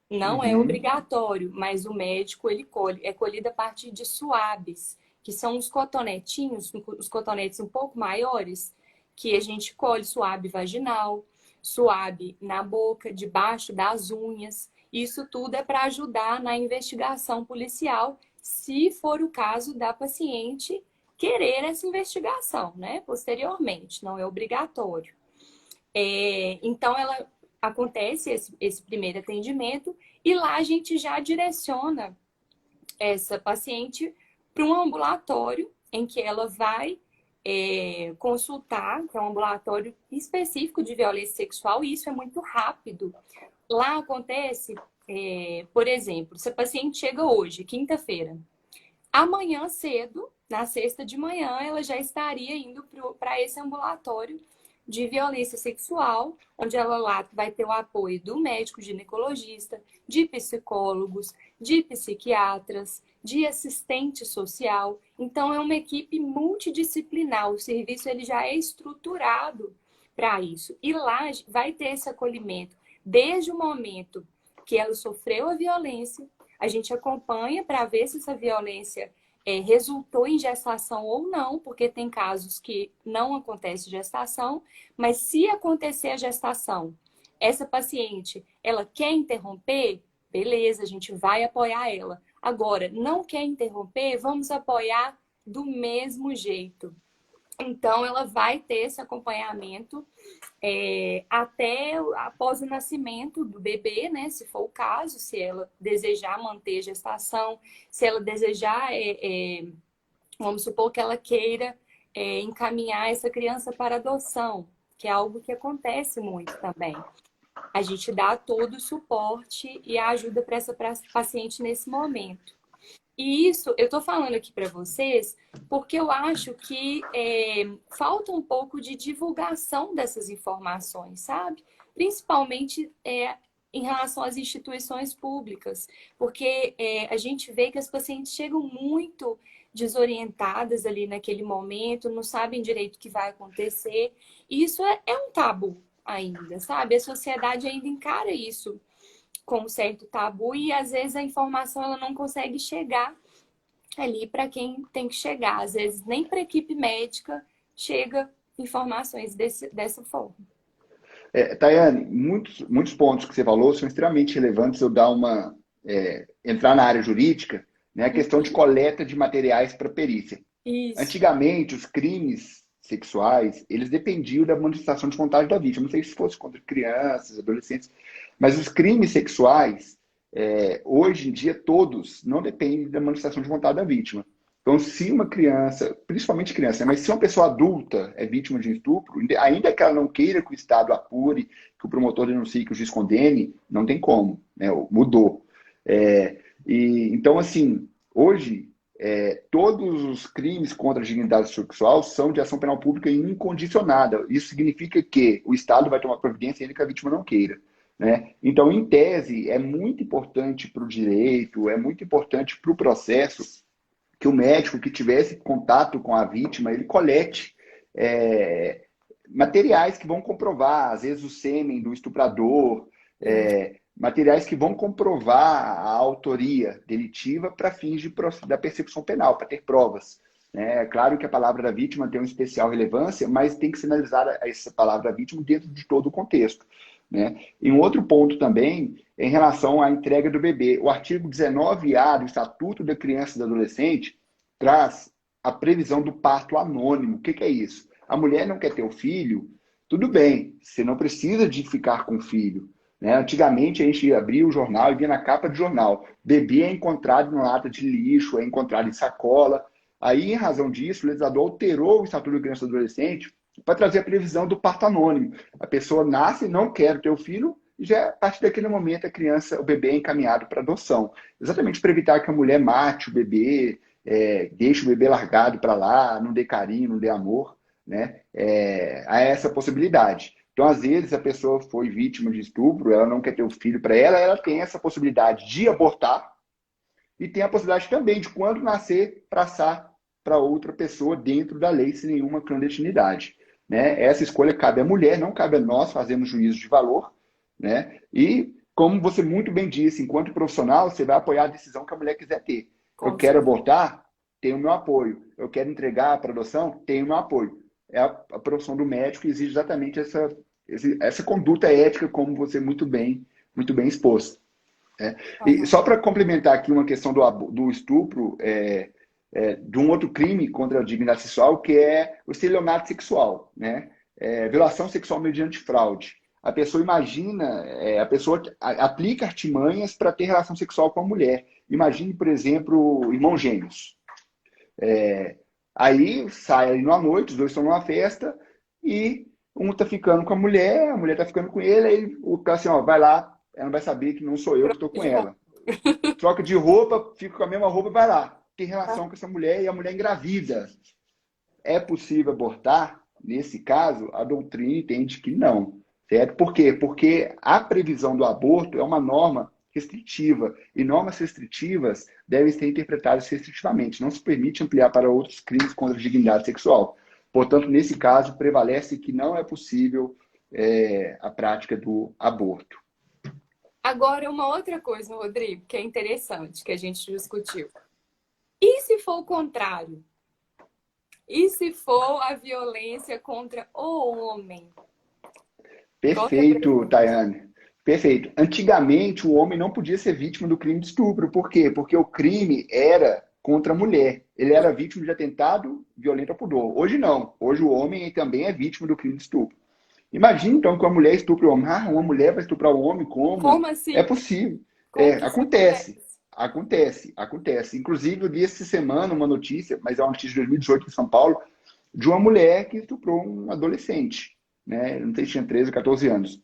Não é obrigatório, mas o médico ele colhe. É colhido a partir de suaves, que são os cotonetinhos, os cotonetes um pouco maiores, que a gente colhe suave vaginal, suave na boca, debaixo das unhas. Isso tudo é para ajudar na investigação policial, se for o caso da paciente querer essa investigação, né? Posteriormente, não é obrigatório. Então, acontece esse primeiro atendimento e lá a gente já direciona essa paciente para um ambulatório em que ela vai consultar, que é um ambulatório específico de violência sexual, e isso é muito rápido. Lá acontece, por exemplo, se a paciente chega hoje, quinta-feira, amanhã cedo, na sexta de manhã, ela já estaria indo para esse ambulatório de violência sexual, onde ela lá vai ter o apoio do médico ginecologista, de psicólogos, de psiquiatras, de assistente social. Então, é uma equipe multidisciplinar. O serviço ele já é estruturado para isso. E lá vai ter esse acolhimento desde o momento que ela sofreu a violência. A gente acompanha para ver se essa violência resultou em gestação ou não, porque tem casos que não acontece gestação, mas se acontecer a gestação, essa paciente, ela quer interromper, beleza, a gente vai apoiar ela. Agora, não quer interromper, vamos apoiar do mesmo jeito. Então, ela vai ter esse acompanhamento até após o nascimento do bebê, né? Se for o caso, se ela desejar manter a gestação, se ela desejar, vamos supor que ela queira encaminhar essa criança para adoção, que é algo que acontece muito também. A gente dá todo o suporte e a ajuda para essa paciente nesse momento. E isso eu estou falando aqui para vocês porque eu acho que falta um pouco de divulgação dessas informações, sabe? Principalmente em relação às instituições públicas, porque a gente vê que as pacientes chegam muito desorientadas ali naquele momento, não sabem direito o que vai acontecer. E isso é um tabu ainda, sabe? A sociedade ainda encara isso com um certo tabu e às vezes a informação ela não consegue chegar ali para quem tem que chegar. Às vezes nem para a equipe médica chega informações dessa forma. Tayane, muitos pontos que você falou são extremamente relevantes. Eu dar entrar na área jurídica, né, a questão de coleta de materiais para perícia. Isso. Antigamente, os crimes sexuais, eles dependiam da manifestação de vontade da vítima. Não sei se fosse contra crianças, adolescentes, mas os crimes sexuais, hoje em dia, todos não dependem da manifestação de vontade da vítima. Então, se uma criança, principalmente criança, mas se uma pessoa adulta é vítima de estupro, ainda que ela não queira que o Estado apure, que o promotor denuncie, que o juiz condene, não tem como, né? Mudou. Então, assim, hoje, todos os crimes contra a dignidade sexual são de ação penal pública incondicionada. Isso significa que o Estado vai tomar providência ainda que a vítima não queira, né? Então, em tese, é muito importante para o direito, é muito importante para o processo que o médico que tivesse contato com a vítima, ele colete materiais que vão comprovar, às vezes o sêmen do estuprador, materiais que vão comprovar a autoria delitiva para fins da persecução penal, para ter provas. É claro que a palavra da vítima tem uma especial relevância, mas tem que sinalizar essa palavra da vítima dentro de todo o contexto, né? E um outro ponto também, em relação à entrega do bebê. O artigo 19A do Estatuto da Criança e do Adolescente traz a previsão do parto anônimo. O que é isso? A mulher não quer ter o filho, tudo bem, você não precisa de ficar com o filho, né? Antigamente a gente abria o jornal e via na capa do jornal: bebê é encontrado em lata de lixo, é encontrado em sacola. Aí, em razão disso, o legislador alterou o Estatuto da Criança e do Adolescente para trazer a previsão do parto anônimo. A pessoa nasce, não quer ter o filho, e já a partir daquele momento a criança, o bebê é encaminhado para adoção. Exatamente para evitar que a mulher mate o bebê, deixe o bebê largado para lá, não dê carinho, não dê amor, né? Há essa possibilidade. Então, às vezes, a pessoa foi vítima de estupro, ela não quer ter o filho para ela, ela tem essa possibilidade de abortar e tem a possibilidade também de, quando nascer, passar para outra pessoa dentro da lei, sem nenhuma clandestinidade. Né? Essa escolha cabe à mulher, não cabe a nós fazermos juízo de valor. Né? E, como você muito bem disse, enquanto profissional, você vai apoiar a decisão que a mulher quiser ter. Eu Com quero certeza. abortar? Tenho o meu apoio. Eu quero entregar para adoção? Tenho o meu apoio. A profissão do médico exige exatamente essa conduta ética, como você muito bem expôs. E Aham. só para complementar aqui uma questão do estupro, de um outro crime contra a dignidade sexual, que é o estelionato sexual, né? Violação sexual mediante fraude. A pessoa imagina, a pessoa aplica artimanhas para ter relação sexual com a mulher. Imagine, por exemplo, irmãos gêmeos. Aí sai ali numa noite, os dois estão numa festa e um tá ficando com a mulher tá ficando com ele, aí o cara assim, ó, vai lá, ela não vai saber que não sou eu que estou Troca com de roupa. ela. Troca de roupa, fica com a mesma roupa e vai lá. Tem relação com essa mulher e a mulher engravida. É possível abortar? Nesse caso, a doutrina entende que não. Certo? Por quê? Porque a previsão do aborto é uma norma restritiva. E normas restritivas devem ser interpretadas restritivamente. Não se permite ampliar para outros crimes contra a dignidade sexual. Portanto, nesse caso, prevalece que não é possível a prática do aborto. Agora, uma outra coisa, Rodrigo, que é interessante, que a gente discutiu. E se for o contrário? E se for a violência contra o homem? Qual que é a Perfeito, previsão? Tayane. Perfeito. Antigamente, o homem não podia ser vítima do crime de estupro. Por quê? Porque o crime era contra a mulher. Ele era vítima de atentado violento ao pudor. Hoje não. Hoje o homem também é vítima do crime de estupro. Imagina, então, que uma mulher estupre o homem. Ah, uma mulher vai estuprar o homem? Como? Como É assim? possível. Como que isso Acontece. acontece? Acontece. Inclusive, eu li essa semana uma notícia, mas é uma notícia de 2018 em São Paulo, de uma mulher que estuprou um adolescente. Né? Não sei se tinha 13 ou 14 anos.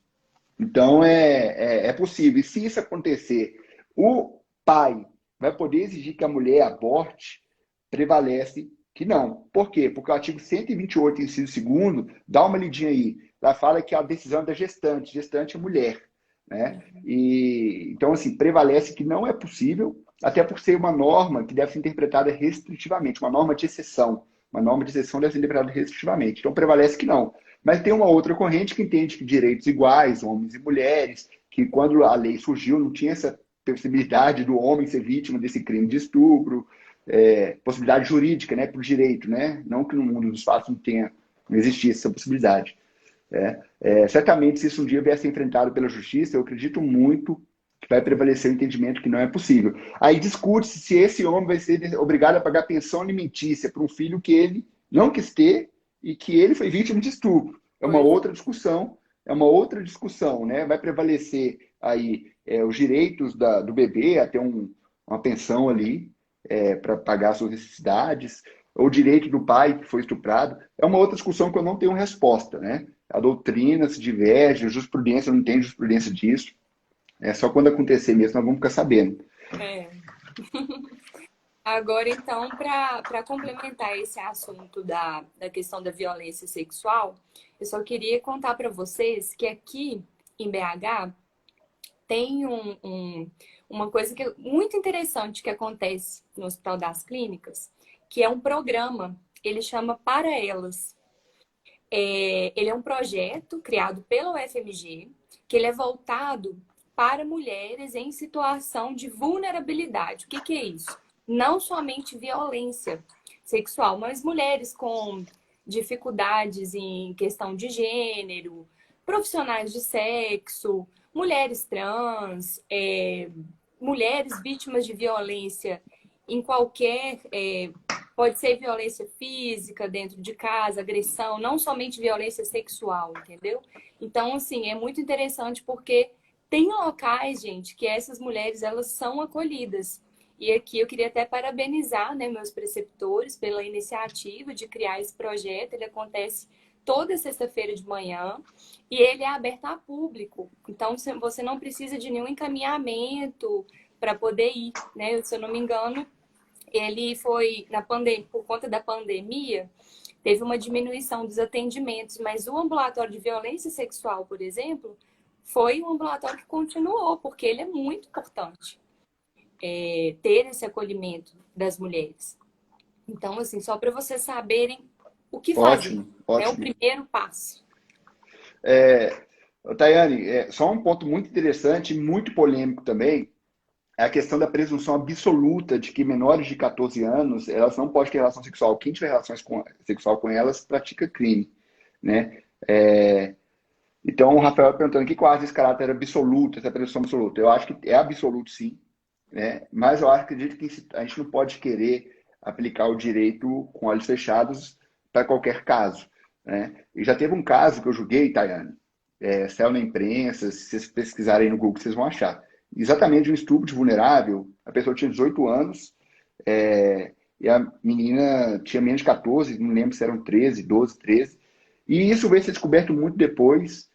Então, é possível. E se isso acontecer, o pai vai poder exigir que a mulher aborte? Prevalece que não. Por quê? Porque o artigo 128, inciso segundo, dá uma lidinha aí. Lá fala que a decisão é da gestante. Gestante é mulher. Né? E, então, assim, prevalece que não é possível, até por ser uma norma que deve ser interpretada restritivamente, uma norma de exceção. Uma norma de exceção deve ser interpretada restritivamente. Então, prevalece que não. Mas tem uma outra corrente que entende que direitos iguais, homens e mulheres, que quando a lei surgiu não tinha essa possibilidade do homem ser vítima desse crime de estupro, possibilidade jurídica, né, para o direito, né? Não que no mundo dos fatos não existisse essa possibilidade. Certamente, se isso um dia vier a ser enfrentado pela justiça, eu acredito muito que vai prevalecer o entendimento que não é possível. Aí discute-se se esse homem vai ser obrigado a pagar pensão alimentícia para um filho que ele não quis ter e que ele foi vítima de estupro. Pois é. É uma outra discussão, né? Vai prevalecer aí os direitos do bebê a ter uma pensão ali para pagar suas necessidades, ou o direito do pai que foi estuprado. É uma outra discussão que eu não tenho resposta, né? A doutrina se diverge, a jurisprudência não tem jurisprudência disso. É só quando acontecer mesmo nós vamos ficar sabendo. É. Agora, então, para complementar esse assunto da questão da violência sexual, eu só queria contar para vocês que aqui em BH tem uma coisa que é muito interessante que acontece no Hospital das Clínicas, que é um programa, ele chama Para Elas. Ele é um projeto criado pela UFMG, que ele é voltado para mulheres em situação de vulnerabilidade. O que que é isso? Não somente violência sexual, mas mulheres com dificuldades em questão de gênero, profissionais de sexo, mulheres trans, mulheres vítimas de violência em qualquer pode ser violência física dentro de casa, agressão, não somente violência sexual, entendeu? Então, assim, é muito interessante porque Tem locais, gente, que essas mulheres elas são acolhidas. E aqui eu queria até parabenizar, né, meus preceptores pela iniciativa de criar esse projeto. Ele acontece toda sexta-feira de manhã e ele é aberto a público. Então você não precisa de nenhum encaminhamento para poder ir, né? Se eu não me engano, ele foi por conta da pandemia, teve uma diminuição dos atendimentos, mas o ambulatório de violência sexual, por exemplo, foi um ambulatório que continuou, porque ele é muito importante ter esse acolhimento das mulheres. Então, assim, só para vocês saberem o que fazer, Ótimo, né? O ótimo. primeiro passo. Tayane, só um ponto muito interessante e muito polêmico também, é a questão da presunção absoluta de que menores de 14 anos, elas não podem ter relação sexual. Quem tiver sexual com elas pratica crime, né? Então, o Rafael perguntando o que eu acho desse caráter absoluto, essa presunção absoluta. Eu acho que é absoluto, sim, né? Mas eu acredito que a gente não pode querer aplicar o direito com olhos fechados para qualquer caso, né? E já teve um caso que eu julguei, Tayane, saiu na imprensa, se vocês pesquisarem no Google, vocês vão achar. Exatamente um estupro de vulnerável, a pessoa tinha 18 anos, e a menina tinha menos de 14, não lembro se eram 13, 12, 13. E isso veio ser descoberto muito depois.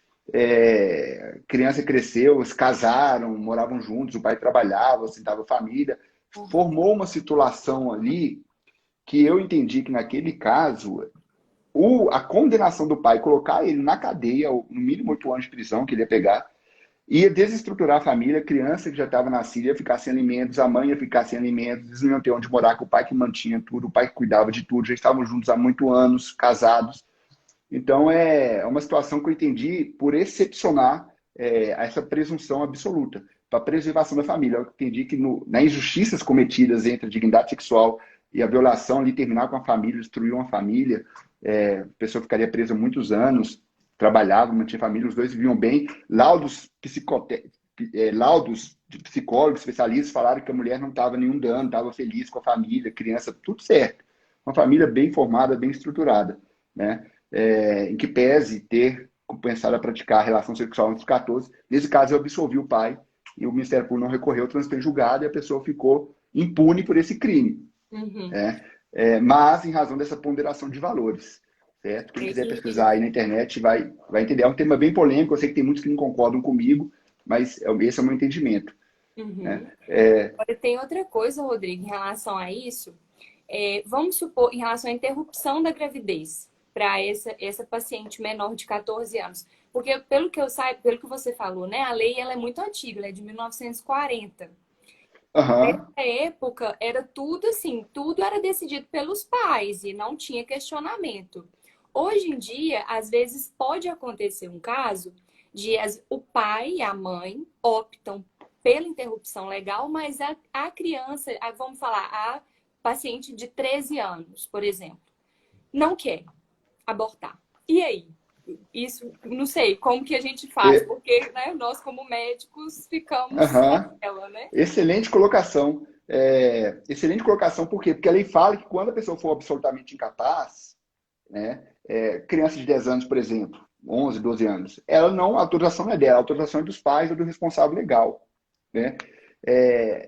Criança cresceu, se casaram, moravam juntos, o pai trabalhava, sustentava família. Formou uma situação ali que eu entendi que naquele caso a condenação do pai, colocar ele na cadeia, no mínimo 8 anos de prisão que ele ia pegar, ia desestruturar a família, a criança que já estava nascida ia ficar sem alimentos, a mãe ia ficar sem alimentos, eles não iam ter onde morar, com o pai que mantinha tudo, o pai que cuidava de tudo, já estavam juntos há muitos anos, casados. Então, é uma situação que eu entendi por excepcionar essa presunção absoluta, para a preservação da família. Eu entendi que nas injustiças cometidas entre a dignidade sexual e a violação, ali terminar com a família, destruir uma família, a pessoa ficaria presa muitos anos, trabalhava, mantinha família, os dois viviam bem. Laudos de psicólogos, especialistas falaram que a mulher não estava nenhum dano, estava feliz com a família, criança, tudo certo. Uma família bem formada, bem estruturada, né? Em que pese ter começado a praticar a relação sexual entre os 14. Nesse caso, eu absolvi o pai e o Ministério Público não recorreu, o trânsito foi julgado e a pessoa ficou impune por esse crime. Uhum. Mas em razão dessa ponderação de valores. Certo? Quem quiser pesquisar aí na internet vai entender. É um tema bem polêmico, eu sei que tem muitos que não concordam comigo, mas esse é o meu entendimento. Uhum. Né? Agora, tem outra coisa, Rodrigo, em relação a isso. Vamos supor, em relação à interrupção da gravidez para essa paciente menor de 14 anos. Porque, pelo que eu saiba, pelo que você falou, né, a lei ela é muito antiga, ela é de 1940. Nessa época, era tudo assim, tudo era decidido pelos pais e não tinha questionamento. Hoje em dia, às vezes pode acontecer um caso de o pai e a mãe optam pela interrupção legal, mas a criança, vamos falar, a paciente de 13 anos, por exemplo, não quer abortar. E aí? Isso, não sei, como que a gente faz? Porque, né, nós, como médicos, ficamos naquela, né? Excelente colocação. Excelente colocação, por quê? Porque a lei fala que quando a pessoa for absolutamente incapaz, né, criança de 10 anos, por exemplo, 11, 12 anos, a autorização não é dela, a autorização é dos pais ou do responsável legal. Né?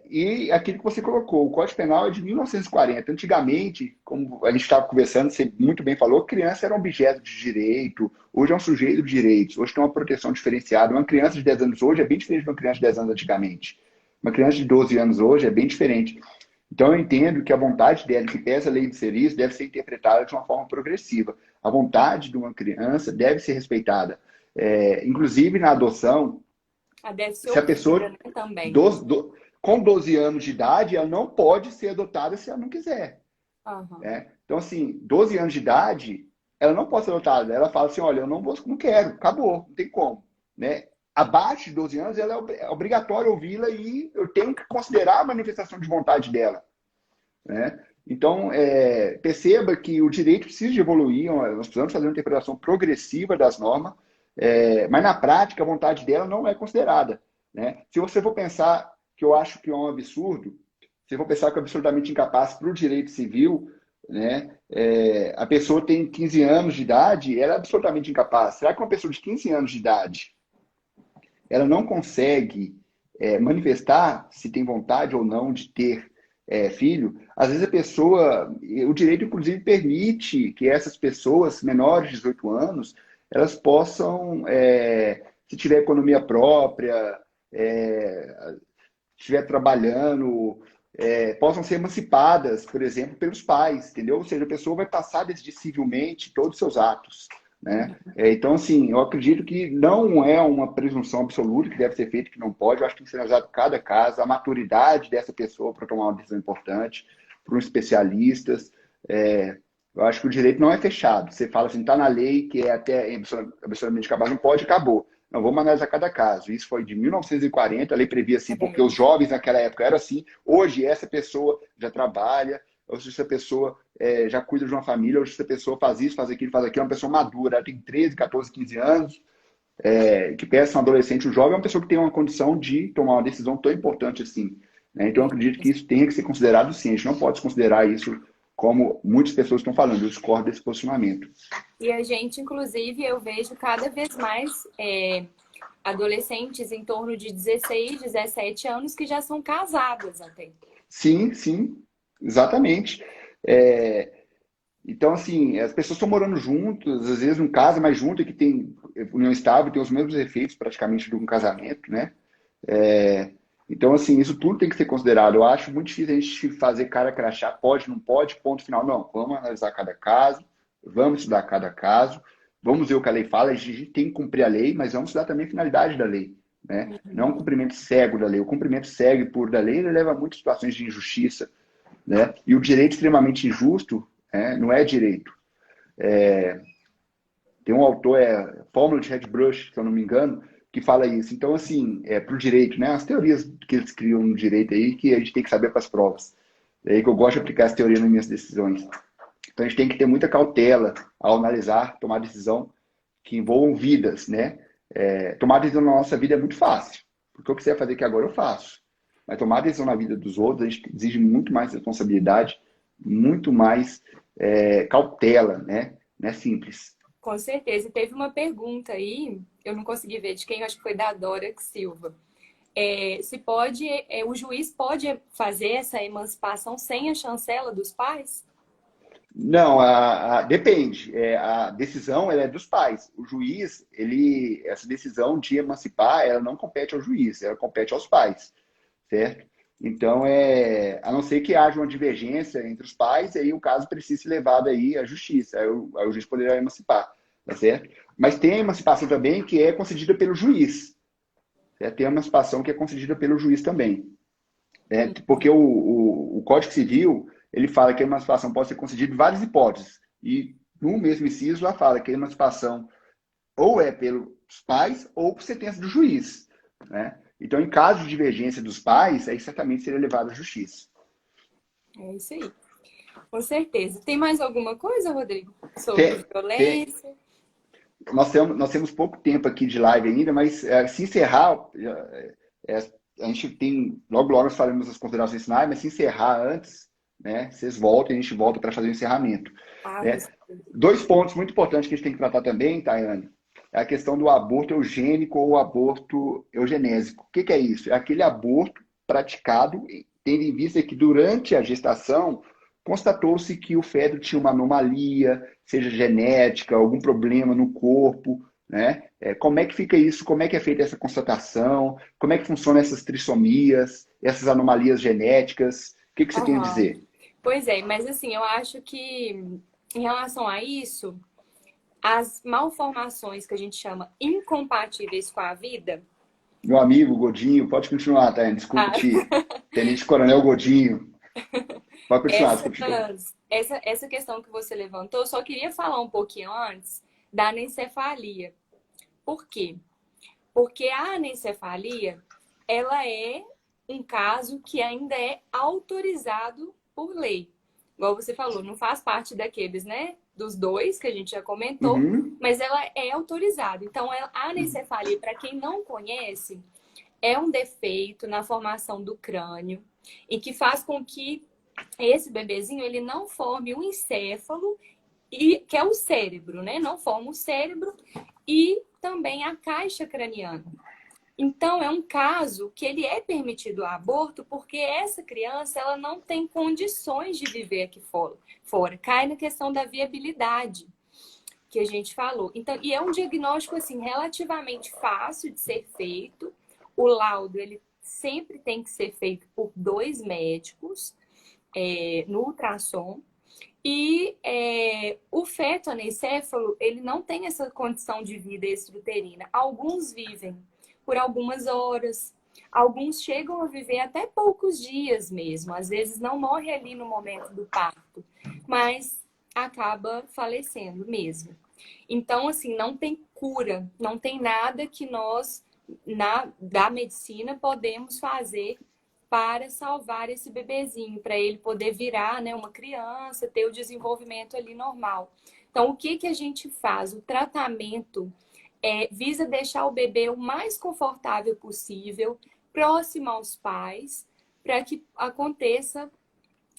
E aquilo que você colocou, o Código Penal é de 1940. Antigamente, como a gente estava conversando, você muito bem falou, criança era um objeto de direito, hoje é um sujeito de direitos, hoje tem uma proteção diferenciada. Uma criança de 10 anos hoje é bem diferente de uma criança de 10 anos antigamente. Uma criança de 12 anos hoje é bem diferente. Então eu entendo que a vontade dela, que pesa a lei de ser isso, deve ser interpretada de uma forma progressiva. A vontade de uma criança deve ser respeitada. Inclusive na adoção, se a pessoa também. com 12 anos de idade, ela não pode ser adotada se ela não quiser. Uhum. Então, assim, 12 anos de idade, ela não pode ser adotada. Ela fala assim, olha, eu não quero, acabou, não tem como. Né? Abaixo de 12 anos, ela é obrigatório ouvi-la e eu tenho que considerar a manifestação de vontade dela. Né? Então, perceba que o direito precisa de evoluir, nós precisamos fazer uma interpretação progressiva das normas, mas na prática a vontade dela não é considerada. Né? Se você for pensar, que eu acho que é um absurdo, se for pensar que é absolutamente incapaz para o direito civil, né? A pessoa tem 15 anos de idade, ela é absolutamente incapaz. Será que uma pessoa de 15 anos de idade ela não consegue manifestar se tem vontade ou não de ter filho, às vezes a pessoa, o direito inclusive permite que essas pessoas menores de 18 anos, elas possam, se tiver economia própria, estiver trabalhando, possam ser emancipadas, por exemplo, pelos pais, entendeu? Ou seja, a pessoa vai passar a decidir civilmente todos os seus atos, né? Então, assim, eu acredito que não é uma presunção absoluta que deve ser feita, que não pode. Eu acho que tem que ser analisado cada caso, a maturidade dessa pessoa para tomar uma decisão importante, por um especialista. Eu acho que o direito não é fechado. Você fala assim, está na lei que é até absolutamente capaz, não pode, acabou. Não, vamos analisar cada caso. Isso foi de 1940, a lei previa assim, porque os jovens naquela época eram assim. Hoje, essa pessoa já trabalha, hoje essa pessoa já cuida de uma família, hoje essa pessoa faz isso, faz aquilo, é uma pessoa madura, ela tem 13, 14, 15 anos, que peça um adolescente, um jovem, é uma pessoa que tem uma condição de tomar uma decisão tão importante assim. Né? Então, eu acredito que isso tenha que ser considerado sim. A gente não pode considerar isso como muitas pessoas estão falando. Eu discordo desse posicionamento. E a gente, inclusive, eu vejo cada vez mais adolescentes em torno de 16, 17 anos que já são casadas até. Sim, sim, exatamente. Então, assim, as pessoas estão morando juntas, às vezes não casa, mas junto, que tem união estável, tem os mesmos efeitos praticamente de um casamento, né? Então, assim, isso tudo tem que ser considerado. Eu acho muito difícil a gente fazer cara crachá, pode, não pode, ponto final. Não, vamos analisar cada caso, vamos estudar cada caso, vamos ver o que a lei fala, a gente tem que cumprir a lei, mas vamos estudar também a finalidade da lei, né? Não é um cumprimento cego da lei. O cumprimento cego e puro da lei, ele leva a muitas situações de injustiça, né? E o direito extremamente injusto não é direito. Tem um autor, Fórmula de Redbrush, se eu não me engano, que fala isso. Então, assim, para o direito, né? As teorias que eles criam no direito aí, que a gente tem que saber para as provas. É aí que eu gosto de aplicar essa teoria nas minhas decisões. Então, a gente tem que ter muita cautela ao analisar, tomar decisão que envolvam vidas, né? Tomar decisão na nossa vida é muito fácil, porque o que você vai fazer aqui agora eu faço. Mas tomar decisão na vida dos outros, a gente exige muito mais responsabilidade, muito mais cautela, né? Não é simples. Com certeza. E teve uma pergunta aí, eu não consegui ver de quem, acho que foi da Dora Silva. Se pode, o juiz pode fazer essa emancipação sem a chancela dos pais? Não, depende. A decisão ela é dos pais. O juiz, essa decisão de emancipar, ela não compete ao juiz, ela compete aos pais, certo? Então, a não ser que haja uma divergência entre os pais, aí o caso precisa ser levado aí à justiça, aí o juiz poderá emancipar, tá certo? Mas tem a emancipação também que é concedida pelo juiz, certo? Tem a emancipação que é concedida pelo juiz também, né? Porque o Código Civil, ele fala que a emancipação pode ser concedida em várias hipóteses, e no mesmo inciso lá fala que a emancipação ou é pelos pais ou por sentença do juiz, né? Então, em caso de divergência dos pais, aí certamente seria levado à justiça. É isso aí. Com certeza. Tem mais alguma coisa, Rodrigo, sobre Tem, violência? nós temos pouco tempo aqui de live ainda, mas se encerrar, a gente tem, logo logo nós faremos as considerações finais, mas se encerrar antes, né, vocês voltem, a gente volta para fazer o encerramento. Né? Dois pontos muito importantes que a gente tem que tratar também, Tayane, é a questão do aborto eugênico ou aborto eugenésico. O que é isso? É aquele aborto praticado, tendo em vista que durante a gestação constatou-se que o feto tinha uma anomalia, seja genética, algum problema no corpo, né? Como é que fica isso? Como é que é feita essa constatação? Como é que funcionam essas trissomias, essas anomalias genéticas? O que você tem a dizer? Pois é, mas assim, eu acho que em relação a isso, as malformações que a gente chama incompatíveis com a vida. Meu amigo Godinho, pode continuar, tá? Desculpa Tenente Coronel Godinho. Pode continuar, Essa questão que você levantou, eu só queria falar um pouquinho antes da anencefalia. Por quê? Porque a anencefalia, ela é um caso que ainda é autorizado por lei. Igual você falou, não faz parte daqueles, né? Dos dois que a gente já comentou, mas ela é autorizada. Então, a anencefalia, para quem não conhece, é um defeito na formação do crânio e que faz com que esse bebezinho ele não forme um encéfalo, que é o cérebro, né? Não forma o cérebro e também a caixa craniana. Então, é um caso que ele é permitido o aborto porque essa criança ela não tem condições de viver aqui fora. Cai na questão da viabilidade que a gente falou. Então, e é um diagnóstico assim relativamente fácil de ser feito. O laudo ele sempre tem que ser feito por 2 médicos no ultrassom. E o feto anencéfalo, ele não tem essa condição de vida extrauterina. Alguns vivem por algumas horas, alguns chegam a viver até poucos dias mesmo. Às vezes não morre ali no momento do parto, mas acaba falecendo mesmo. Então, assim, não tem cura, não tem nada que nós, da medicina, podemos fazer para salvar esse bebezinho, para ele poder virar, né, uma criança, ter o desenvolvimento ali normal. Então, o que a gente faz? O tratamento visa deixar o bebê o mais confortável possível, próximo aos pais, para que aconteça,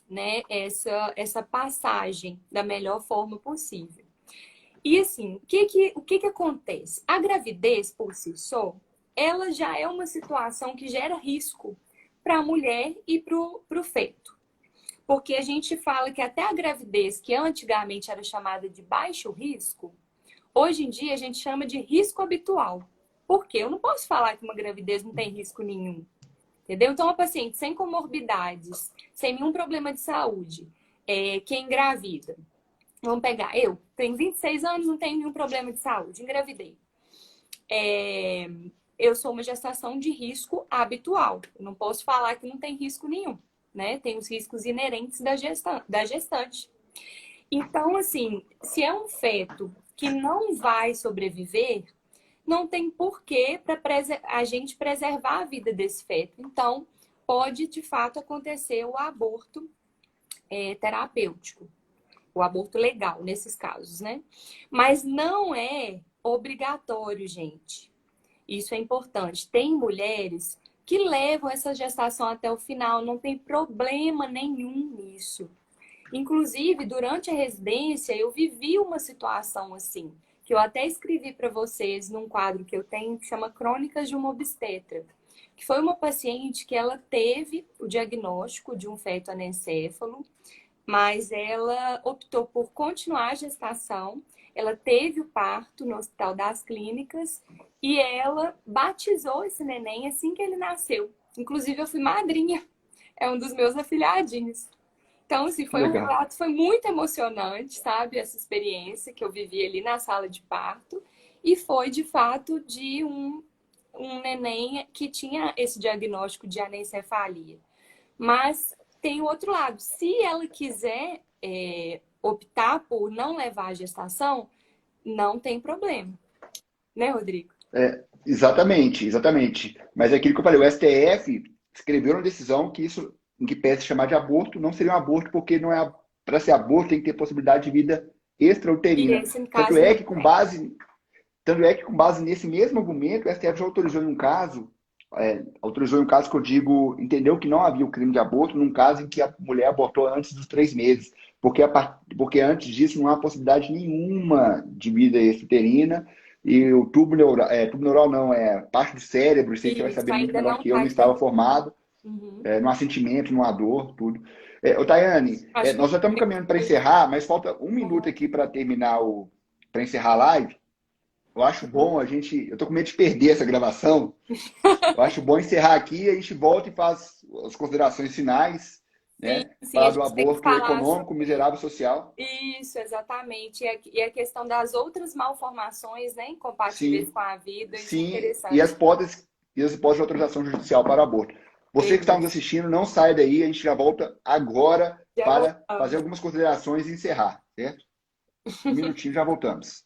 né, essa passagem da melhor forma possível. E assim, o que acontece? A gravidez, por si só, ela já é uma situação que gera risco para a mulher e para o feto. Porque a gente fala que até a gravidez, que antigamente era chamada de baixo risco, hoje em dia a gente chama de risco habitual. Por quê? Eu não posso falar que uma gravidez não tem risco nenhum. Entendeu? Então, uma paciente sem comorbidades, sem nenhum problema de saúde, que engravida. Vamos pegar, eu tenho 26 anos, não tenho nenhum problema de saúde, engravidei. Eu sou uma gestação de risco habitual. Eu não posso falar que não tem risco nenhum, né? Tem os riscos inerentes da gestante. Então, assim, se é um feto que não vai sobreviver, não tem porquê para a gente preservar a vida desse feto. Então, pode, de fato, acontecer o aborto terapêutico, o aborto legal, nesses casos, né? Mas não é obrigatório, gente. Isso é importante. Tem mulheres que levam essa gestação até o final, não tem problema nenhum nisso. Inclusive, durante a residência, eu vivi uma situação assim, que eu até escrevi para vocês num quadro que eu tenho, que chama Crônicas de uma Obstetra, que foi uma paciente que ela teve o diagnóstico de um feto anencéfalo, mas ela optou por continuar a gestação. Ela teve o parto no Hospital das Clínicas e ela batizou esse neném assim que ele nasceu. Inclusive, eu fui madrinha. É um dos meus afilhadinhos. Então, assim, Que foi um legal. relato, foi muito emocionante, sabe? Essa experiência que eu vivi ali na sala de parto. E foi, de fato, de um neném que tinha esse diagnóstico de anencefalia. Mas tem o outro lado. Se ela quiser optar por não levar a gestação, não tem problema. Né, Rodrigo? Exatamente, exatamente. Mas é aquilo que eu falei, o STF escreveu uma decisão que isso, em que pese chamar de aborto, não seria um aborto, porque não é para ser aborto tem que ter possibilidade de vida E extrauterina. esse Tanto caso é não que com tem. base, tanto é que com base nesse mesmo argumento, o STF já autorizou em um caso, autorizou em um caso que eu digo, entendeu que não havia o crime de aborto, num caso em que a mulher abortou antes dos 3 meses, porque antes disso não há possibilidade nenhuma de vida extrauterina. E o tubo neural não, parte do cérebro, isso aí você vai Isso saber muito ainda melhor não que eu, está não estava formado, Uhum. não há sentimento, não há dor, tudo. Ô, Tayane, Acho que nós já estamos caminhando para encerrar, mas falta um minuto aqui para terminar para encerrar a live. Eu acho bom eu tô com medo de perder essa gravação. Eu acho bom encerrar aqui, a gente volta e faz as considerações finais, sim, né? sim, a Falar do gente tem que aborto falar econômico, sobre miserável social. isso, exatamente. E a questão das outras malformações, né, incompatíveis Sim, com a vida, isso é sim, interessante. e as hipóteses de autorização judicial para aborto. Você que está nos Beleza. assistindo, não sai daí, a gente já volta agora Já para fazer voltamos. algumas considerações e encerrar, certo? Um minutinho, já voltamos.